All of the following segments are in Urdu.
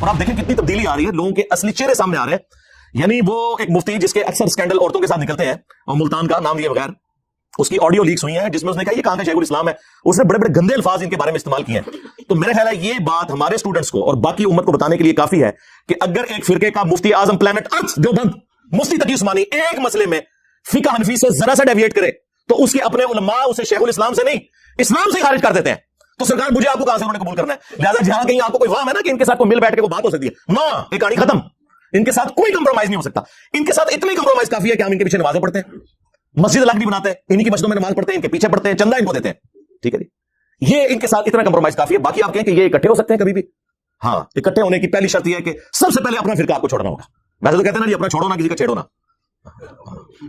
اور آپ دیکھیں کتنی تبدیلی آ رہی ہے, لوگوں کے اصلی چہرے سامنے آ رہے ہیں. یعنی وہ ایک مفتی جس کے اکثر اسکینڈل عورتوں کے ساتھ نکلتے ہیں, اور ملتان کا نام لیے بغیر, اس کی آڈیو لیکس ہوئی ہیں جس میں اس نے کہا یہ کہاں کا شیخ الاسلام ہے, اس نے بڑے بڑے گندے الفاظ ان کے بارے میں استعمال کیے ہیں. تو میرا خیال ہے یہ بات ہمارے اسٹوڈنٹس کو اور باقی امت کو بتانے کے لیے کافی ہے کہ اگر ایک فرقے کا مفتی اعظم پلانٹ ارتھ دیوبند مفتی تقی عثمانی ایک مسئلے میں فقہ حنفی سے ذرا سا ڈیویٹ کرے تو اس کے اپنے علماء اسے شیخ الاسلام سے نہیں اسلام سے خارج کر دیتے ہیں. تو سرکار مجھے آپ کو کہاں سے انہوں نے قبول کرنا ہے؟ لہٰذا جہاں کہیں آپ کو کوئی وہم ہے نا کہ ان کے ساتھ کوئی مل بیٹھ کے وہ بات ہو سکتی ہے, نہ, ایک کہانی ختم. ان کے ساتھ کوئی کمپرومائز نہیں ہو سکتا. ان کے ساتھ اتنی کمپرومائز کافی ہے کہ ہم ان کے پیچھے نمازیں پڑھتے ہیں, مسجد الگ بھی بناتے ہیں, انہی کی مسجدوں میں نماز پڑھتے ہیں, ان کے پیچھے پڑھتے ہیں, چندہ ان کو دیتے ہیں. ٹھیک ہے جی, یہ ان کے ساتھ اتنا کمپرومائز کافی ہے. باقی آپ کہیں کہ یہ اکٹھے ہو سکتے ہیں کبھی بھی؟ ہاں, اکٹھے ہونے کی پہلی شرط یہ ہے کہ سب سے پہلے اپنا فرقہ آپ کو چھوڑنا ہوگا. ویسے تو کہتے ہیں نا جی اپنا چھوڑو نا کسی کا چھیڑو نا,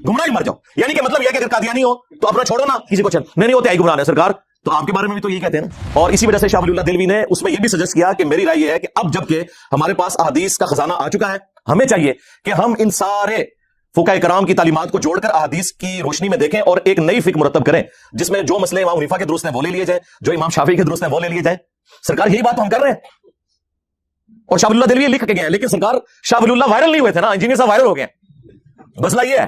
گمراہ ہی مر جاؤ. یعنی کہ مطلب یہ کہ اگر قادیانی ہو تو اپنا چھوڑو نا کسی کو نہیں ہوتے آئی گمراہ ہے سرکار. تو آپ کے بارے میں بھی تو یہ کہتے ہیں نا. اور اسی وجہ سے شاہ ولی اللہ دہلوی نے اس میں یہ بھی سجیسٹ کیا کہ میری رائے یہ ہے کہ اب جب کہ ہمارے پاس احادیث کا خزانہ آ چکا ہے, ہمیں چاہیے کہ ہم ان سارے فقہاء کرام کی تعلیمات کو جوڑ کر احادیث کی روشنی میں دیکھیں اور ایک نئی فکر مرتب کریں جس میں جو مسئلے امام حنیفہ کے درست ہیں وہ لے لیے جائیں, جو امام شافعی کے درست ہیں وہ لے لیے جائیں. سرکار یہی بات تو ہم کر رہے ہیں, اور شاہ ولی اللہ دہلوی لکھ کے گئے ہیں. لیکن سرکار شاہ ولی اللہ وائرل نہیں ہوئے تھے نا, انجینئر صاحب وائرل ہو گئے. مسئلہ یہ ہے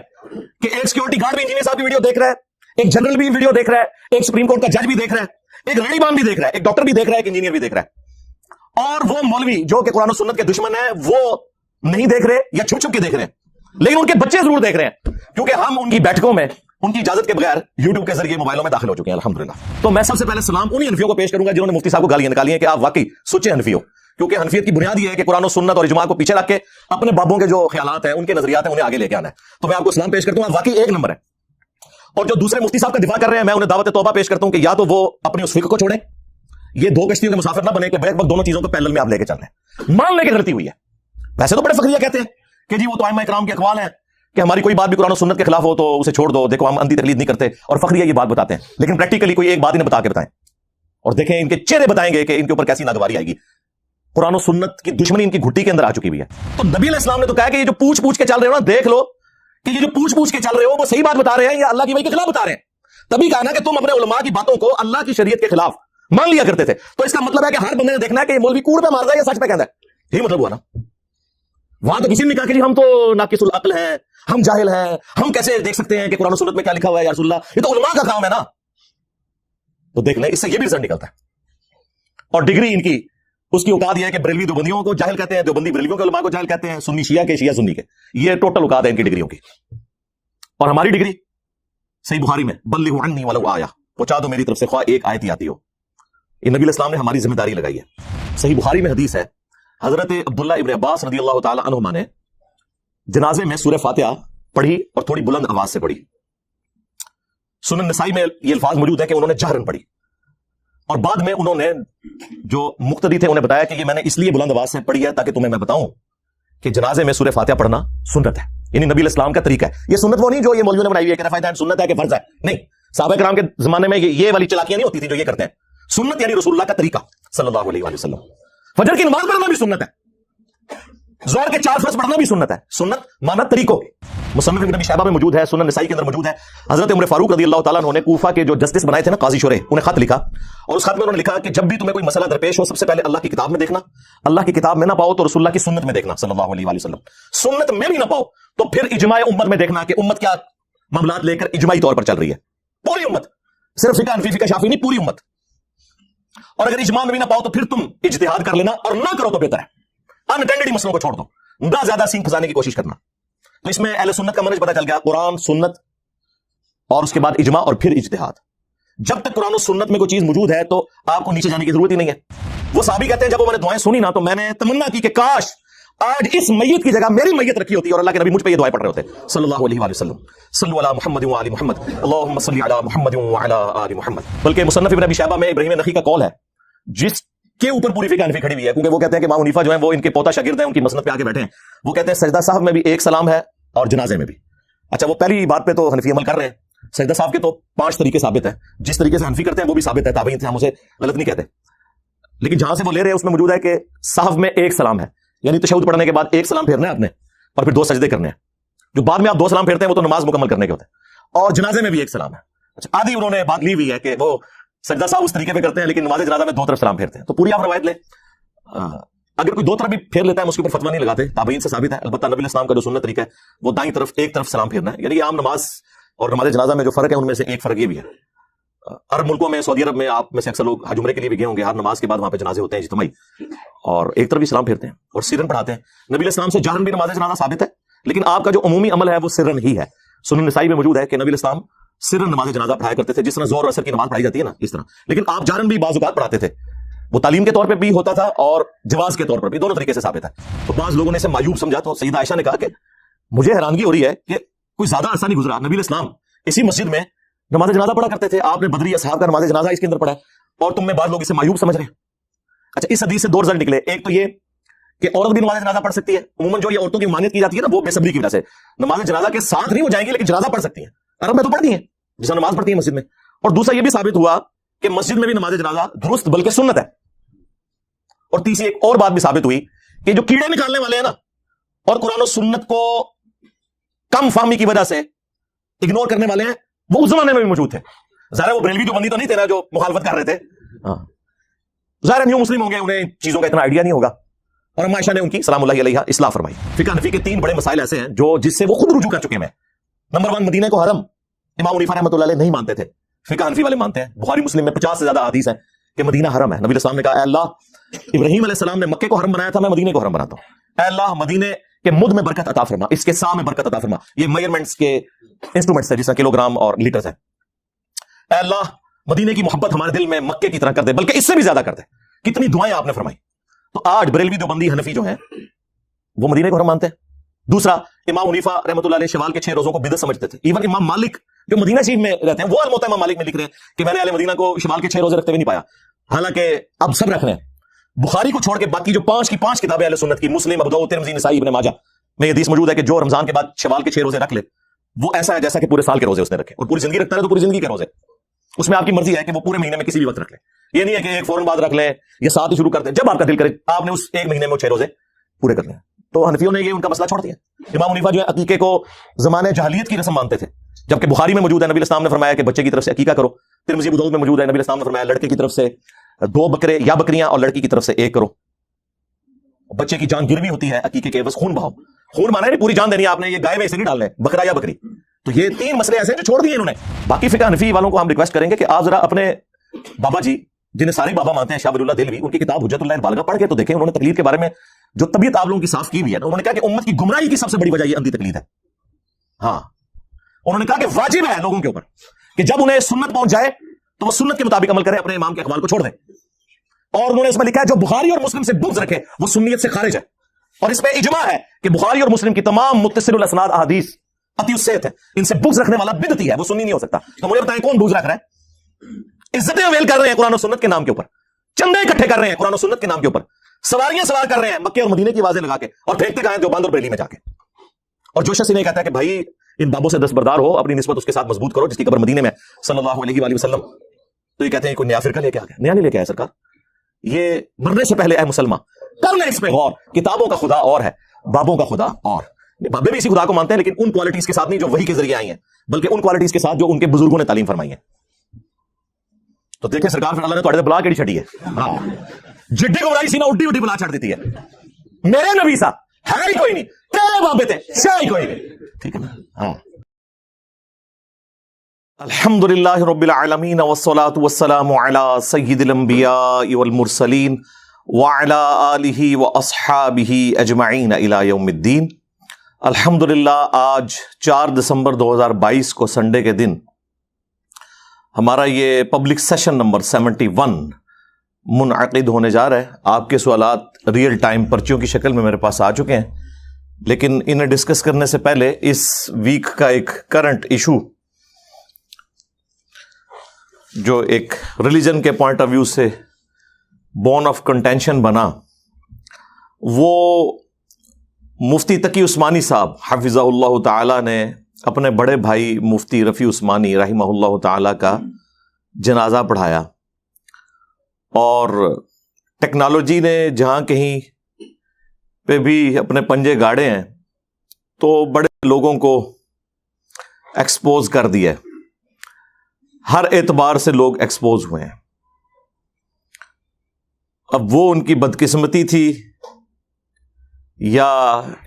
کہ ایک سیکورٹی گارڈ بھی انجینئر صاحب کی ویڈیو دیکھ رہا ہے, ایک جنرل بھی ویڈیو دیکھ رہا ہے, ایک سپریم کورٹ کا جج بھی دیکھ رہا ہے, ایک ریڈی بان بھی دیکھ رہا ہے, ایک ڈاکٹر بھی دیکھ رہا ہے, ایک انجینئر بھی دیکھ رہا ہے. اور وہ مولوی جو کہ قرآن و سنت کے دشمن ہیں وہ نہیں دیکھ رہے یا چھپ چھپ کے دیکھ رہے ہیں, لیکن ان کے بچے ضرور دیکھ رہے ہیں, کیونکہ ہم ان کی بیٹھکوں میں ان کی اجازت کے بغیر یوٹیوب کے ذریعے موبائلوں میں داخل ہو چکے ہیں الحمدللہ. تو میں سب سے پہلے سلام انہی حنفیوں کو پیش کروں گا جنہوں نے مفتی صاحب کو گالیاں نکالی ہیں کہ آپ واقعی سچے حنفی ہو, کیونکہ حنفیت کی بنیاد یہ ہے کہ قرآن و سنت اور اجماع کو پیچھے رکھ کے اپنے بابوں کے جو خیالات ہیں, ان کے نظریات ہیں, انہیں آگے لے کے آنا ہے. تو میں آپ کو سلام پیش کرتا ہوں, آپ واقعی ایک نمبر ہے. اور جو دوسرے مفتی صاحب کا دفاع کر رہے ہیں میں انہیں دعوت توبہ پیش کرتا ہوں کہ یا تو وہ اپنی اس فکر کو چھوڑیں, یہ دو کشتیوں کے مسافر نہ بنے کہ بیک وقت دونوں چیزوں کو پیرلل میں آپ لے کے چل رہے ہیں. مان لے کے غلطی ہوئی ہے. ویسے تو بڑے فخریہ کہتے ہیں کہ جی وہ تو ائمہ کرام کے اقوال ہیں کہ ہماری کوئی بات بھی قرآن و سنت کے خلاف ہو تو اسے چھوڑ دو, دیکھو ہم اندھی تقلید نہیں کرتے, اور فخریہ یہ بات بتاتے ہیں. لیکن پریکٹیکلی کوئی ایک بات انہیں بتا کے بتائیں اور دیکھیں ان کے چہرے بتائیں گے کہ ان کے اوپر کیسی ناگواری آئے گی. قرآن و سنت کی دشمنی ان کی گھٹی کے اندر آ چکی ہوئی ہے. تو نبی علیہ السلام نے تو کہا کہ یہ جو پوچھ پوچھ کے چل رہے ہو نا, دیکھ لو کہ یہ جو پوچھ پوچھ کے چل رہے ہو وہ صحیح بات بتا رہے ہیں یا اللہ کی وحی کے خلاف بتا رہے ہیں. تبھی کہا نا کہ تم اپنے علماء کی باتوں کو اللہ کی شریعت کے خلاف مان لیا کرتے تھے. تو اس کا مطلب ہے کہ ہر بندے نے دیکھنا ہے کہ یہ مولوی کوڑ پہ مار رہا ہے یا سچ پہ کہتا ہے. یہی مطلب ہوا نا. وہاں تو کسی نے کہا کہ جی ہم تو ناقص العقل ہیں, ہم جاہل ہیں, ہم کیسے دیکھ سکتے ہیں کہ قرآن و سنت میں کیا لکھا ہوا ہے یا رسول اللہ, یہ تو علماء کا کام ہے نا. تو دیکھ لیں اس سے یہ بھی رزلٹ نکلتا ہے. اور ڈگری ان کی اس کی اوقات یہ ہے کہ بریلوی دیوبندیوں کو جاہل کہتے ہیں, دیوبندی بریلویوں کے علماء کو جاہل کہتے ہیں, سنی شیعہ کے شیعہ سنی کے. یہ ٹوٹل اوقات ہے ان کی ڈگریوں کی. اور ہماری ڈگری صحیح بخاری میں بلغوا عنی ولو آیہ, پہنچا دو میری طرف سے خواہ ایک آیت ہی آتی ہو. یہ نبی علیہ السلام نے ہماری ذمہ داری لگائی ہے. صحیح بخاری میں حدیث ہے, حضرت عبداللہ ابن عباس رضی اللہ تعالی عنہما نے جنازے میں سورہ فاتحہ پڑھی اور تھوڑی بلند آواز سے پڑھی. سنن نسائی میں یہ الفاظ موجود ہے کہ انہوں نے جہرن پڑھی, اور بعد میں انہوں نے جو مقتدی تھے انہیں بتایا کہ یہ میں نے اس لیے بلند آواز سے پڑھی ہے تاکہ تمہیں میں بتاؤں کہ جنازے میں سورہ فاتحہ پڑھنا سنت ہے, یعنی نبی علیہ السلام کا طریقہ ہے. یہ سنت وہ نہیں جو یہ مولویوں نے بنائی ہوئی ہے کہ رفع سنت ہے کہ فرض ہے, نہیں. صحابہ کرام کے زمانے میں یہ والی چلاکیاں نہیں ہوتی تھی جو یہ کرتے ہیں. سنت یعنی رسول اللہ کا طریقہ صلی اللہ علیہ وآلہ وسلم. فجر کی نماز پڑھنا بھی سنت ہے, ظہر کے 4 فرض پڑھنا بھی سنت ہے. سنت مانا طریقوں. مصنف ابن ابی شیبہ میں موجود ہے, سنن نسائی کے اندر موجود ہے. حضرت عمر فاروق رضی اللہ تعالیٰ عنہ نے کوفہ کے جو جسٹس بنائے تھے نا قاضی شورے, انہیں خط لکھا, اور اس خط میں انہوں نے لکھا کہ جب بھی تمہیں کوئی مسئلہ درپیش ہو سب سے پہلے اللہ کی کتاب میں دیکھنا, اللہ کی کتاب میں نہ پاؤ تو رسول اللہ کی سنت میں دیکھنا صلی اللہ علیہ وآلہ وسلم, سنت میں بھی نہ پاؤ تو پھر اجماع امت میں دیکھنا کہ امت کیا معاملات لے کر اجماعی طور پر چل رہی ہے. پوری امت, صرف فقہ حنفی فقہ شافعی نہیں, پوری امت. اور اگر اجماع میں بھی نہ پاؤ تو پھر تم اجتہاد کر لینا, اور نہ کرو تو بہتر ہے. انٹینڈڈ مسئلوں کو چھوڑ دو, نہ زیادہ سینگ پھنسانے کی کوشش کرنا. تو اس میں اہل سنت کا منہج پتہ چل گیا, قرآن سنت اور اس کے بعد اجماع اور پھر اجتہاد. جب تک قرآن و سنت میں کوئی چیز موجود ہے تو آپ کو نیچے جانے کی ضرورت ہی نہیں ہے. وہ صحابی کہتے ہیں جب وہ میں نے دعائیں سنی نا تو میں نے تمنا کی کہ کاش آج اس میت کی جگہ میری میت رکھی ہوتی اور اللہ کے نبی مجھ پہ یہ دعائیں پڑھ رہے ہوتے صلی اللہ علیہ وآلہ وسلم. صلو علی محمد و آل محمد, اللہم صلی علی محمد و علی آل محمد. بلکہ مصنف ابن ابی شیبہ میں ابراہیم نخعی کا قول ہے جس کے اوپر پوری فقہ حنفی کھڑی ہوئی ہے, کیونکہ وہ کہتے ہیں کہ امام حنیفہ جو ہیں وہ ان کے پوتا شاگرد ہیں, ان کی مسند پہ آگے بیٹھے ہیں. وہ کہتے ہیں سجدہ صاحب میں بھی ایک سلام ہے اور جنازے میں بھی. اچھا وہ پہلی بات پہ تو حنفی عمل کر رہے ہیں, سجدہ صاحب کے تو 5 طریقے ثابت ہیں, جس طریقے سے حنفی کرتے ہیں وہ بھی ثابت ہے, تابعین سے ہم اسے غلط نہیں کہتے. لیکن جہاں سے وہ لے رہے ہیں اس میں موجود ہے کہ صحف میں ایک سلام ہے, یعنی تشہد پڑھنے کے بعد ایک سلام پھیرنا ہے آپ نے اور پھر 2 سجدے کرنے ہیں. جو بعد میں آپ 2 سلام پھیرتے ہیں وہ تو نماز مکمل کرنے کے ہوتے ہیں. اور جنازے میں بھی ایک سلام ہے. اچھا آدھی انہوں نے بات لی ہوئی ہے کہ وہ سجدہ صاحب اس طریقے پہ کرتے ہیں لیکن نماز جنازہ میں 2 طرف سلام پھیرتے ہیں. تو پوری آپ روایت لیں. اگر کوئی دو طرف بھی پھیر لیتا ہے ہم اس کے اوپر فتوا نہیں لگاتے, تابعین سے ثابت ہے. البتہ نبی علیہ السلام کا جو سنت طریقہ ہے وہ دائیں طرف ایک طرف سلام پھیرنا ہے. یعنی یہ عام نماز اور نماز جنازہ میں جو فرق ہے ان میں سے ایک فرق یہ بھی ہے. عرب ملکوں میں, سعودی عرب میں آپ میں سے اکثر لوگ حج عمرے کے لیے بھی گئے ہوں گے, ہر نماز کے بعد وہاں پہ جنازے ہوتے ہیں اجتماعی, اور ایک طرف بھی سلام پھیرتے ہیں اور سرن پڑھاتے ہیں. نبی علیہ السلام سے جہرن بھی نماز جنازہ ثابت ہے, لیکن آپ کا جو عمومی عمل ہے وہ سرن ہی ہے. سنن نسائی میں موجود ہے کہ نبی علیہ السلام سرن نماز جنازہ پڑھایا کرتے تھے, جس طرح ظہر اور عصر کی نماز پڑھائی جاتی ہے نا اس طرح, لیکن آپ جہرن بھی بعض اوقات پڑھاتے تھے. وہ تعلیم کے طور پہ بھی ہوتا تھا اور جواز کے طور پر بھی, دونوں طریقے سے ثابت ہے. تو بعض لوگوں نے اسے معیوب سمجھا, تو سیدہ عائشہ نے کہا کہ مجھے حیرانگی ہو رہی ہے کہ کوئی زیادہ عرصہ نہیں گزرا, نبی علیہ السلام اسی مسجد میں نماز جنازہ پڑھا کرتے تھے, آپ نے بدری اصحاب کا نماز جنازہ اس کے اندر پڑھا ہے, اور تم میں بعض لوگ اسے معیوب سمجھ رہے ہیں. اچھا, اس حدیث سے دو رزلٹ نکلے. ایک تو یہ کہ عورت بھی نماز جنازہ پڑھ سکتی ہے. عموماً جو یہ عورتوں کی مانیت کی جاتی ہے نا, وہ بے صبری کی وجہ سے نماز جنازہ کے ساتھ نہیں ہو جائیں گی, لیکن جنازہ پڑھ سکتی ہیں. عرب میں تو پڑھتی ہیں جس نماز پڑھتی ہیں مسجد میں. اور دوسرا یہ بھی ثابت ہوا کہ مسجد میں بھی نماز جنازہ درست بلکہ سنت ہے. اور تیسری ایک اور بات بھی ثابت ہوئی کہ جو کیڑے نکالنے والے ہیں نا, اور قرآن و سنت کو کم فہمی کی وجہ سے اگنور کرنے والے ہیں, وہ اس زمانے میں بھی موجود تھے. ظاہر وہ بریلوی جو بندی تو نہیں تھے نا جو مخالفت کر رہے تھے, ظاہر نیو مسلم ہوں گے, انہیں چیزوں کا اتنا آئیڈیا نہیں ہوگا. اور اما عائشہ نے ان کی سلام اللہ علیہ اصلاح فرمائی. فقہ حنفی کے 3 بڑے مسائل ایسے ہیں جو جس سے وہ خود رجوع کر چکے ہیں. نمبر 1, مدینہ کو حرم امام حنیفہ رحمۃ اللہ علیہ نہیں مانتے تھے, فقہ حنفی والے مانتے ہیں. بخاری مسلم میں 50 سے زیادہ حدیث ہیں کہ مدینہ حرم ہے. نبی علیہ السلام نے کہا, اے اللہ, ابراہیم علیہ السلام نے مکے کو حرم بنایا تھا, میں مدینے کو حرم بناتا ہوں. اے اللہ, مدینے کے مد میں برکت عطا فرما, اس کے سا میں برکت عطا فرما. یہ میئرمنٹس کے انسٹرومنٹس ہیں جس طرح کلو گرام اور لیٹرز ہیں. اے اللہ, مدینے کی محبت ہمارے دل میں مکے کی طرح کر دے, بلکہ اس سے بھی زیادہ کر دے. کتنی دعائیں آپ نے فرمائی. تو آج بریلوی دیوبندی حنفی جو ہیں وہ مدینے کو حرم مانتے ہیں. دوسرا, امام حنیفہ رحمۃ اللہ علیہ شوال کے 6 روزوں کو بدعت سمجھتے تھے. ایون امام مالک جو مدینہ شریف میں رہتے ہیں, وہ الموطا امام مالک میں لکھ رہے ہیں کہ میں نے اہل مدینہ کو شوال کے 6 روزے رکھتے ہوئے نہیں پایا, حالانکہ اب سب رکھ رہے ہیں. بخاری کو چھوڑ کے باقی جو 5 کی 5 کتابیں اہل سنت کی, مسلم, ابو داؤد, ترمذی, نسائی, ابن ماجہ میں یہ حدیث موجود ہے کہ جو رمضان کے بعد شوال کے 6 روزے رکھ لے وہ ایسا ہے جیسا کہ پورے سال کے روزے اس نے رکھے, اور پوری زندگی رکھتا ہے تو پوری زندگی کے روزے. اس میں آپ کی مرضی ہے کہ وہ پورے مہینے میں کسی بھی وقت رکھ لے. یہ نہیں ہے کہ ایک فوراً بعد رکھ لیں یا ساتھ ہی شروع کر دیں, جب آپ کا دل کرے آپ نے اس ایک مہینے میں 6 روزے پورے کر لیں. تو حنفیوں نے یہ ان کا مسئلہ چھوڑ دیا. امام حنیفہ جو ہے عقیقے کو زمانے جاہلیت کی رسم مانتے تھے, جبکہ بخاری میں موجود ہے نبی علیہ السلام نے فرمایا کہ بچے کی طرف سے عقیقہ کرو. ترمذی, ابو داؤد میں موجود ہے نبی علیہ السلام نے فرمایا لڑکے کی طرف سے 2 بکرے یا بکریاں اور لڑکی کی طرف سے 1 کرو. بچے کی جان گروی ہوتی ہے عقیقے کے, بس خون بہاؤ. خون مانا نہیں پوری جان دینی آپ نے, یہ گائے میں اسے نہیں ڈالنا ہے, بکرا یا بکری. تو یہ 3 مسئلے ایسے ہیں جو چھوڑ دیے انہوں نے. باقی فقہ حنفی والوں کو ہم ریکویسٹ کریں گے کہ آپ ذرا اپنے بابا جی جنہیں سارے بابا مانتے ہیں, شاہ ولی اللہ دہلوی, ان کی کتاب حجت اللہ البالغہ پڑھ کے تو دیکھیں. انہوں نے تقلید کے بارے میں جو طبیعت آپ لوگوں کی صاف کی ہوئی ہے, انہوں نے کہا کہ امت کی گمراہی کی سب سے بڑی وجہ یہ اندھی تقلید ہے. ہاں, انہوں نے کہا کہ واجب ہے لوگوں کے اوپر کہ جب انہیں سنت پہنچ جائے تو وہ سنت کے مطابق عمل کریں, اپنے امام کے اقوال کو چھوڑ دیں. اور انہوں نے اس میں لکھا ہے جو بخاری اور مسلم سے بغض رکھے وہ سنیت سے خارج ہے. اور اس پہ اجماع ہے کہ بخاری اور مسلم کی تمام متصل الاسناد احادیث قطعی الصحت ہے, ان سے بغض رکھنے والا بدعتی ہے, وہ سنی نہیں ہو سکتا. تو مجھے بتائیں کون بغض رکھ رہا ہے؟ عزتیں اویل کر رہے ہیں قرآن و سنت کے نام کے اوپر, چندے اکٹھے کر رہے ہیں قرآن و سنت کے نام کے اوپر, سواریاں سوار کر رہے ہیں مکے اور مدینے کی آوازیں لگا کے, اور پھینکتے کہاں دیوبند اور بریلی میں جا کے. اور جو شخص انہیں کہتا ہے کہ بھائی ان بابوں سے دستبردار ہو, اپنی نسبت اس کے ساتھ مضبوط کرو جس کی قبر مدینے میں صلی اللہ علیہ وآلہ وسلم, تو یہ کہتے ہیں کوئی نیا فرقہ لے کے آ گیا. نیا نہیں لے کے آیا سرکار, یہ مرنے سے پہلے اے مسلمان کر لیں اس پہ غور. کتابوں کا خدا اور ہے, بابوں کا خدا اور. بابے بھی اسی خدا کو مانتے ہیں لیکن ان کوالٹیز کے ساتھ نہیں جو وحی کے ذریعے آئی ہیں, بلکہ ان کوالٹیز کے ساتھ جو ان کے بزرگوں نے تعلیم فرمائی ہے. تو دیکھیں سرکار پھر اللہ نے تھوڑے بلا کیڑی چھڑی ہے. ہاں, جڈی گمراہی سی نا اڈی اڈی بلا چھڑ دیتی ہے. میرے نبی سا ہے ہی کوئی نہیں, تیرے بابے تھے شاہ ہی کوئی نہیں. ٹھیک ہے نا. ہاں, الحمدللہ رب العالمین والصلاة والسلام علی سید الانبیاء والمرسلین وعلی آلہ واصحابہ اجمعین الی یوم الدین. الحمدللہ آج 4 دسمبر 2022 کو سنڈے کے دن ہمارا یہ پبلک سیشن نمبر 71 منعقد ہونے جا رہا ہے. آپ کے سوالات ریئل ٹائم پرچیوں کی شکل میں میرے پاس آ چکے ہیں, لیکن انہیں ڈسکس کرنے سے پہلے اس ویک کا ایک کرنٹ ایشو جو ایک ریلیجن کے پوائنٹ آف ویو سے بون آف کنٹینشن بنا, وہ مفتی تقی عثمانی صاحب حفظہ اللہ تعالی نے اپنے بڑے بھائی مفتی رفیع عثمانی رحمہ اللہ تعالی کا جنازہ پڑھایا. اور ٹیکنالوجی نے جہاں کہیں پہ بھی اپنے پنجے گاڑے ہیں تو بڑے لوگوں کو ایکسپوز کر دیا, ہر اعتبار سے لوگ ایکسپوز ہوئے ہیں. اب وہ ان کی بدقسمتی تھی یا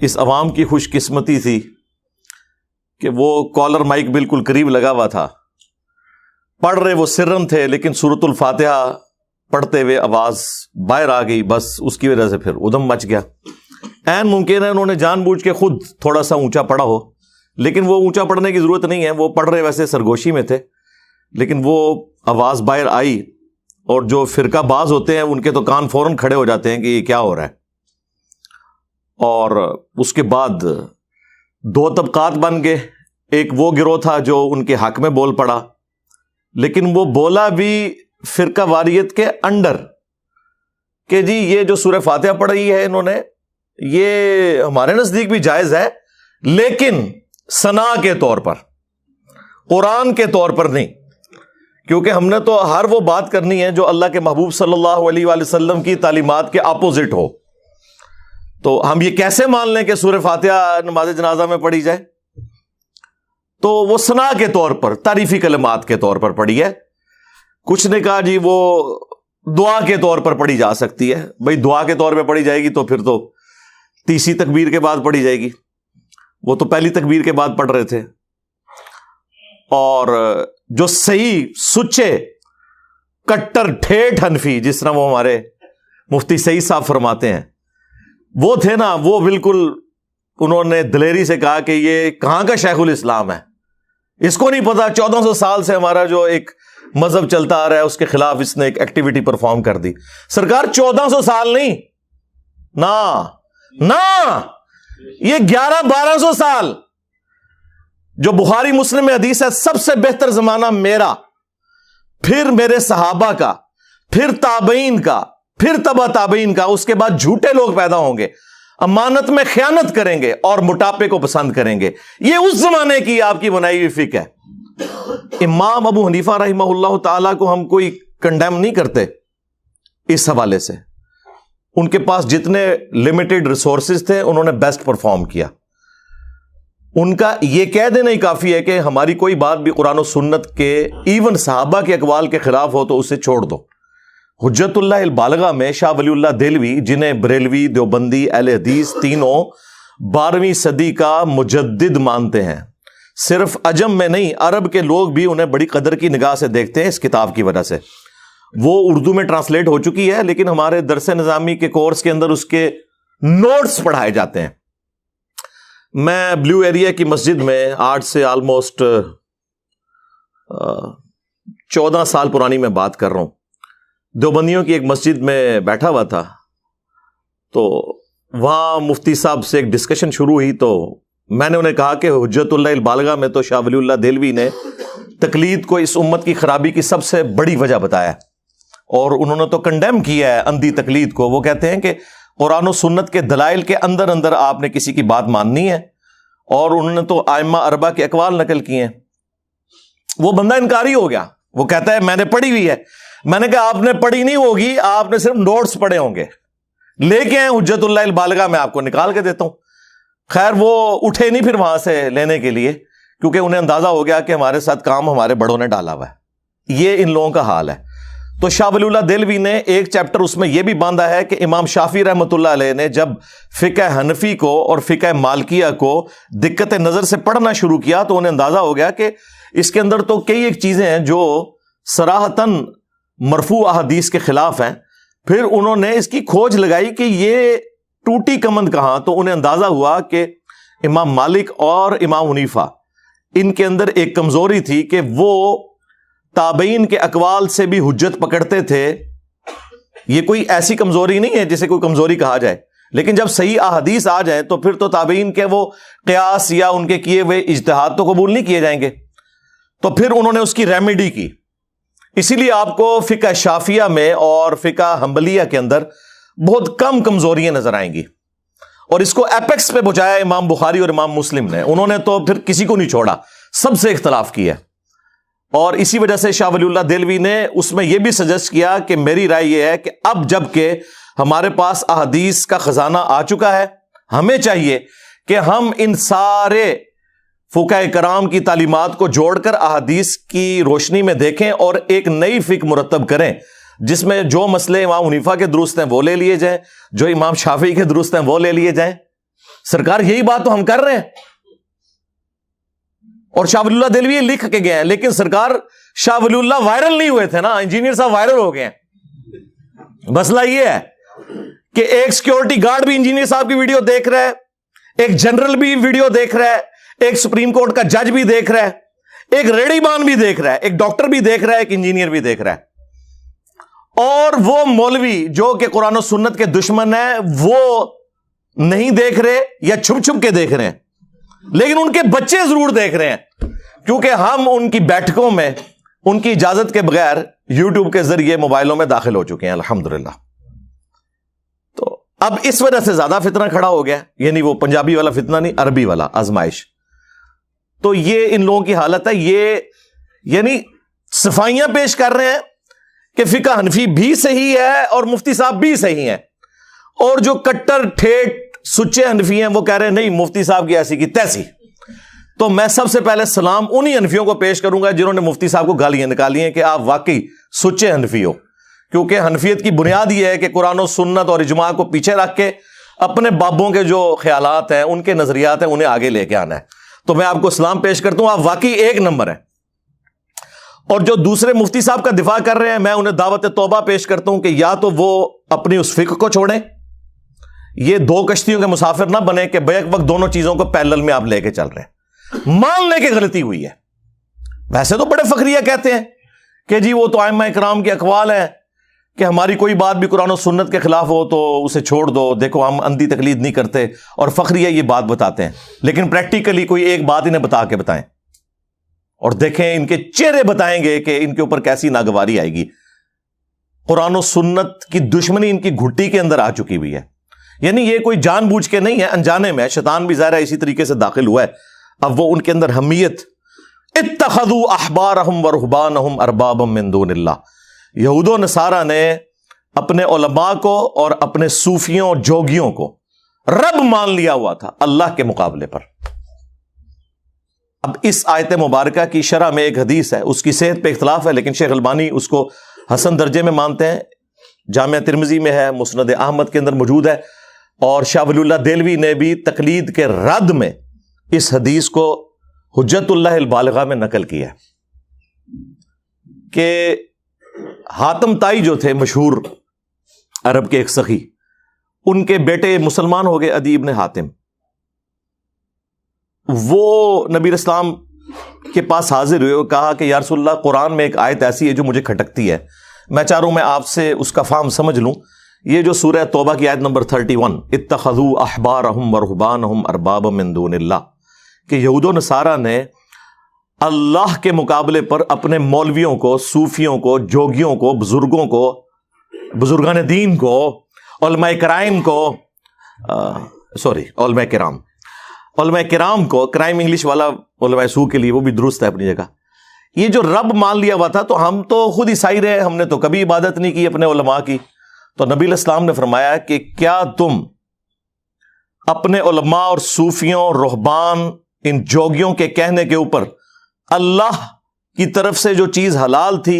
اس عوام کی خوش قسمتی تھی کہ وہ کالر مائک بالکل قریب لگا ہوا تھا, پڑھ رہے وہ سرن تھے, لیکن سورۃ الفاتحہ پڑھتے ہوئے آواز باہر آ گئی, بس اس کی وجہ سے پھر ادھم مچ گیا. عین ممکن ہے انہوں نے جان بوجھ کے خود تھوڑا سا اونچا پڑھا ہو, لیکن وہ اونچا پڑھنے کی ضرورت نہیں ہے, وہ پڑھ رہے ویسے سرگوشی میں تھے, لیکن وہ آواز باہر آئی, اور جو فرقہ باز ہوتے ہیں ان کے تو کان فوراً کھڑے ہو جاتے ہیں کہ یہ کیا ہو رہا ہے. اور اس کے بعد دو طبقات بن گئے. ایک وہ گروہ تھا جو ان کے حق میں بول پڑا, لیکن وہ بولا بھی فرقہ واریت کے انڈر کہ جی یہ جو سورہ فاتحہ پڑھی ہے انہوں نے, یہ ہمارے نزدیک بھی جائز ہے, لیکن ثنا کے طور پر, قرآن کے طور پر نہیں, کیونکہ ہم نے تو ہر وہ بات کرنی ہے جو اللہ کے محبوب صلی اللہ علیہ وآلہ وسلم کی تعلیمات کے اپوزٹ ہو. تو ہم یہ کیسے مان لیں کہ سورہ فاتحہ نماز جنازہ میں پڑھی جائے؟ تو وہ ثنا کے طور پر, تعریفی کلمات کے طور پر پڑھی ہے. کچھ نے کہا جی وہ دعا کے طور پر پڑھی جا سکتی ہے. بھئی دعا کے طور پہ پڑھی جائے گی تو پھر تو تیسری تکبیر کے بعد پڑھی جائے گی, وہ تو پہلی تکبیر کے بعد پڑھ رہے تھے. اور جو صحیح سچے کٹر ٹھیٹھ حنفی, جس طرح وہ ہمارے مفتی سعید صاحب فرماتے ہیں, وہ تھے نا, وہ بالکل انہوں نے دلیری سے کہا کہ یہ کہاں کا شیخ الاسلام ہے, اس کو نہیں پتا 1400 سال سے ہمارا جو ایک مذہب چلتا آ رہا ہے اس کے خلاف اس نے ایک ایکٹیویٹی پرفارم کر دی. سرکار 1400 سال نہیں نا, یہ 1100-1200 سال. جو بخاری مسلم میں حدیث ہے, سب سے بہتر زمانہ میرا, پھر میرے صحابہ کا, پھر تابعین کا, پھر تبع تابعین کا, اس کے بعد جھوٹے لوگ پیدا ہوں گے, امانت میں خیانت کریں گے اور موٹاپے کو پسند کریں گے. یہ اس زمانے کی آپ کی بنائی ہوئی فقہ ہے. امام ابو حنیفہ رحمہ اللہ تعالیٰ کو ہم کوئی کنڈیم نہیں کرتے اس حوالے سے. ان کے پاس جتنے لمیٹڈ ریسورسز تھے انہوں نے بیسٹ پرفارم کیا. ان کا یہ کہہ دینا ہی کافی ہے کہ ہماری کوئی بات بھی قرآن و سنت کے, ایون صحابہ کے اقوال کے خلاف ہو تو اسے چھوڑ دو. حجت اللہ البالغہ میں شاہ ولی اللہ دہلوی, جنہیں بریلوی, دیوبندی, اہل حدیث تینوں 12ویں صدی کا مجدد مانتے ہیں. صرف عجم میں نہیں, عرب کے لوگ بھی انہیں بڑی قدر کی نگاہ سے دیکھتے ہیں اس کتاب کی وجہ سے. وہ اردو میں ٹرانسلیٹ ہو چکی ہے, لیکن ہمارے درس نظامی کے کورس کے اندر اس کے نوٹس پڑھائے جاتے ہیں. میں بلیو ایریا کی مسجد میں آج سے آلموسٹ 14 سال پرانی میں بات کر رہا ہوں, دیوبندیوں کی ایک مسجد میں بیٹھا ہوا تھا. تو وہاں مفتی صاحب سے ایک ڈسکشن شروع ہوئی, تو میں نے انہیں کہا کہ حجت اللہ البالغہ میں تو شاہ ولی اللہ دہلوی نے تقلید کو اس امت کی خرابی کی سب سے بڑی وجہ بتایا, اور انہوں نے تو کنڈیم کیا ہے اندھی تقلید کو. وہ کہتے ہیں کہ قرآن و سنت کے دلائل کے اندر اندر آپ نے کسی کی بات ماننی ہے, اور انہوں نے تو ائمہ اربعہ کے اقوال نقل کیے ہیں. وہ بندہ انکاری ہو گیا, وہ کہتا ہے میں نے پڑھی ہوئی ہے. میں نے کہا آپ نے پڑھی نہیں ہوگی, آپ نے صرف نوٹس پڑھے ہوں گے. لے کے آئے حجت اللہ البالغہ, میں آپ کو نکال کے دیتا ہوں. خیر وہ اٹھے نہیں پھر وہاں سے لینے کے لیے, کیونکہ انہیں اندازہ ہو گیا کہ ہمارے ساتھ کام ہمارے بڑوں نے ڈالا ہوا ہے. یہ ان لوگوں کا حال ہے. تو شاہ ولی اللہ دہلوی نے ایک چیپٹر اس میں یہ بھی باندھا ہے کہ امام شافعی رحمۃ اللہ علیہ نے جب فقہ حنفی کو اور فقہ مالکیہ کو دقت نظر سے پڑھنا شروع کیا تو انہیں اندازہ ہو گیا کہ اس کے اندر تو کئی ایک چیزیں ہیں جو صراحتاً مرفوع احادیث کے خلاف ہیں. پھر انہوں نے اس کی کھوج لگائی کہ یہ ٹوٹی کمند کہاں, تو انہیں اندازہ ہوا کہ امام مالک اور امام حنیفہ ان کے اندر ایک کمزوری تھی کہ وہ تابعین کے اقوال سے بھی حجت پکڑتے تھے. یہ کوئی ایسی کمزوری نہیں ہے جسے کوئی کمزوری کہا جائے, لیکن جب صحیح احادیث آ جائیں تو پھر تو تابعین کے وہ قیاس یا ان کے کیے ہوئے اجتہاد تو قبول نہیں کیے جائیں گے. تو پھر انہوں نے اس کی ریمیڈی کی. اسی لیے آپ کو فقہ شافعیہ میں اور فقہ حنبلیہ کے اندر بہت کم کمزوریاں نظر آئیں گی, اور اس کو ایپیکس پہ پہنچایا امام بخاری اور امام مسلم نے. انہوں نے تو پھر کسی کو نہیں چھوڑا, سب سے اختلاف کیا. اور اسی وجہ سے شاہ ولی اللہ دہلوی نے اس میں یہ بھی سجیسٹ کیا کہ میری رائے یہ ہے کہ اب جب کہ ہمارے پاس احادیث کا خزانہ آ چکا ہے, ہمیں چاہیے کہ ہم ان سارے فقہاء کرام کی تعلیمات کو جوڑ کر احادیث کی روشنی میں دیکھیں اور ایک نئی فقہ مرتب کریں, جس میں جو مسئلے امام حنیفہ کے درست ہیں وہ لے لیے جائیں, جو امام شافعی کے درست ہیں وہ لے لیے جائیں, سرکار یہی بات تو ہم کر رہے ہیں. اور شاہ ولی اللہ دہلوی لکھ کے گئے ہیں, لیکن سرکار شاہ ولی اللہ وائرل نہیں ہوئے تھے نا, انجینئر صاحب وائرل ہو گئے ہیں. مسئلہ یہ ہے کہ ایک سیکورٹی گارڈ بھی انجینئر صاحب کی ویڈیو دیکھ رہا ہے, ایک جنرل بھی ویڈیو دیکھ رہا ہے, ایک سپریم کورٹ کا جج بھی دیکھ رہا ہے, ایک ریڑھی مان بھی دیکھ رہا ہے, ایک ڈاکٹر بھی دیکھ رہا ہے, ایک انجینئر بھی دیکھ رہا ہے. اور وہ مولوی جو کہ قرآن و سنت کے دشمن ہیں وہ نہیں دیکھ رہے یا چھپ چھپ کے دیکھ رہے ہیں, لیکن ان کے بچے ضرور دیکھ رہے ہیں, کیونکہ ہم ان کی بیٹھکوں میں ان کی اجازت کے بغیر یوٹیوب کے ذریعے موبائلوں میں داخل ہو چکے ہیں الحمدللہ. تو اب اس وجہ سے زیادہ فتنہ کھڑا ہو گیا, یعنی وہ پنجابی والا فتنہ نہیں, عربی والا آزمائش. تو یہ ان لوگوں کی حالت ہے. یہ یعنی صفائیاں پیش کر رہے ہیں کہ فقہ حنفی بھی صحیح ہے اور مفتی صاحب بھی صحیح ہیں, اور جو کٹر ٹھیٹ سچے حنفی ہیں وہ کہہ رہے ہیں نہیں مفتی صاحب کی ایسی کی تیسی. تو میں سب سے پہلے سلام انہی حنفیوں کو پیش کروں گا جنہوں نے مفتی صاحب کو گالیاں نکالی ہیں کہ آپ واقعی سچے حنفی ہو, کیونکہ حنفیت کی بنیاد یہ ہے کہ قرآن و سنت اور اجماع کو پیچھے رکھ کے اپنے بابوں کے جو خیالات ہیں, ان کے نظریات ہیں, انہیں آگے لے کے آنا ہے. تو میں آپ کو سلام پیش کرتا ہوں, آپ واقعی ایک نمبر ہیں. اور جو دوسرے مفتی صاحب کا دفاع کر رہے ہیں, میں انہیں دعوت توبہ پیش کرتا ہوں کہ یا تو وہ اپنی اس فکر کو چھوڑیں, یہ دو کشتیوں کے مسافر نہ بنے کہ بیک وقت دونوں چیزوں کو پیرلل میں آپ لے کے چل رہے ہیں. مان لے کے غلطی ہوئی ہے. ویسے تو بڑے فخریہ کہتے ہیں کہ جی وہ تو ائمہ کرام کے اقوال ہیں کہ ہماری کوئی بات بھی قرآن و سنت کے خلاف ہو تو اسے چھوڑ دو, دیکھو ہم اندھی تقلید نہیں کرتے, اور فخریہ یہ بات بتاتے ہیں. لیکن پریکٹیکلی کوئی ایک بات انہیں بتا کے بتائیں, اور دیکھیں ان کے چہرے بتائیں گے کہ ان کے اوپر کیسی ناگواری آئے گی. قرآن و سنت کی دشمنی ان کی گھٹی کے اندر آ چکی ہوئی ہے. یعنی یہ کوئی جان بوجھ کے نہیں ہے, انجانے میں. شیطان بھی ظاہر ہے اسی طریقے سے داخل ہوا ہے. اب وہ ان کے اندر حمیت, اتخذوا احبارہم ورہبانہم اربابا من دون اللہ, یہود و نصارہ نے اپنے علماء کو اور اپنے صوفیوں اور جوگیوں کو رب مان لیا ہوا تھا اللہ کے مقابلے پر. اب اس آیت مبارکہ کی شرح میں ایک حدیث ہے, اس کی صحت پہ اختلاف ہے, لیکن شیخ البانی اس کو حسن درجے میں مانتے ہیں. جامعہ ترمذی میں ہے, مسند احمد کے اندر موجود ہے, اور شاہ ولی اللہ دہلوی نے بھی تقلید کے رد میں اس حدیث کو حجت اللہ البالغہ میں نقل کیا ہے کہ حاتم طائی جو تھے مشہور عرب کے ایک سخی, ان کے بیٹے مسلمان ہو گئے, عدی ابن حاتم. وہ نبی اسلام کے پاس حاضر ہوئے اور کہا کہ یا رسول اللہ قرآن میں ایک آیت ایسی ہے جو مجھے کھٹکتی ہے, میں چاہ رہا ہوں میں آپ سے اس کا فہم سمجھ لوں. یہ جو سورہ توبہ کی آیت نمبر 31, اتخذوا احبارہم ورہبانہم اربابا من دون اللہ, کہ یہود و نصارہ نے اللہ کے مقابلے پر اپنے مولویوں کو, صوفیوں کو, جوگیوں کو, بزرگوں کو, بزرگان دین کو, علماء کرائم کو, علماء کرام کو, کرائم انگلش والا علماء سو کے لیے وہ بھی درست ہے اپنی جگہ, یہ جو رب مان لیا ہوا تھا. تو ہم تو خود عیسائی رہے, ہم نے تو کبھی عبادت نہیں کی اپنے علماء کی. تو نبی الاسلام نے فرمایا کہ کیا تم اپنے علماء اور صوفیوں, رہبان, ان جوگیوں کے کہنے کے اوپر اللہ کی طرف سے جو چیز حلال تھی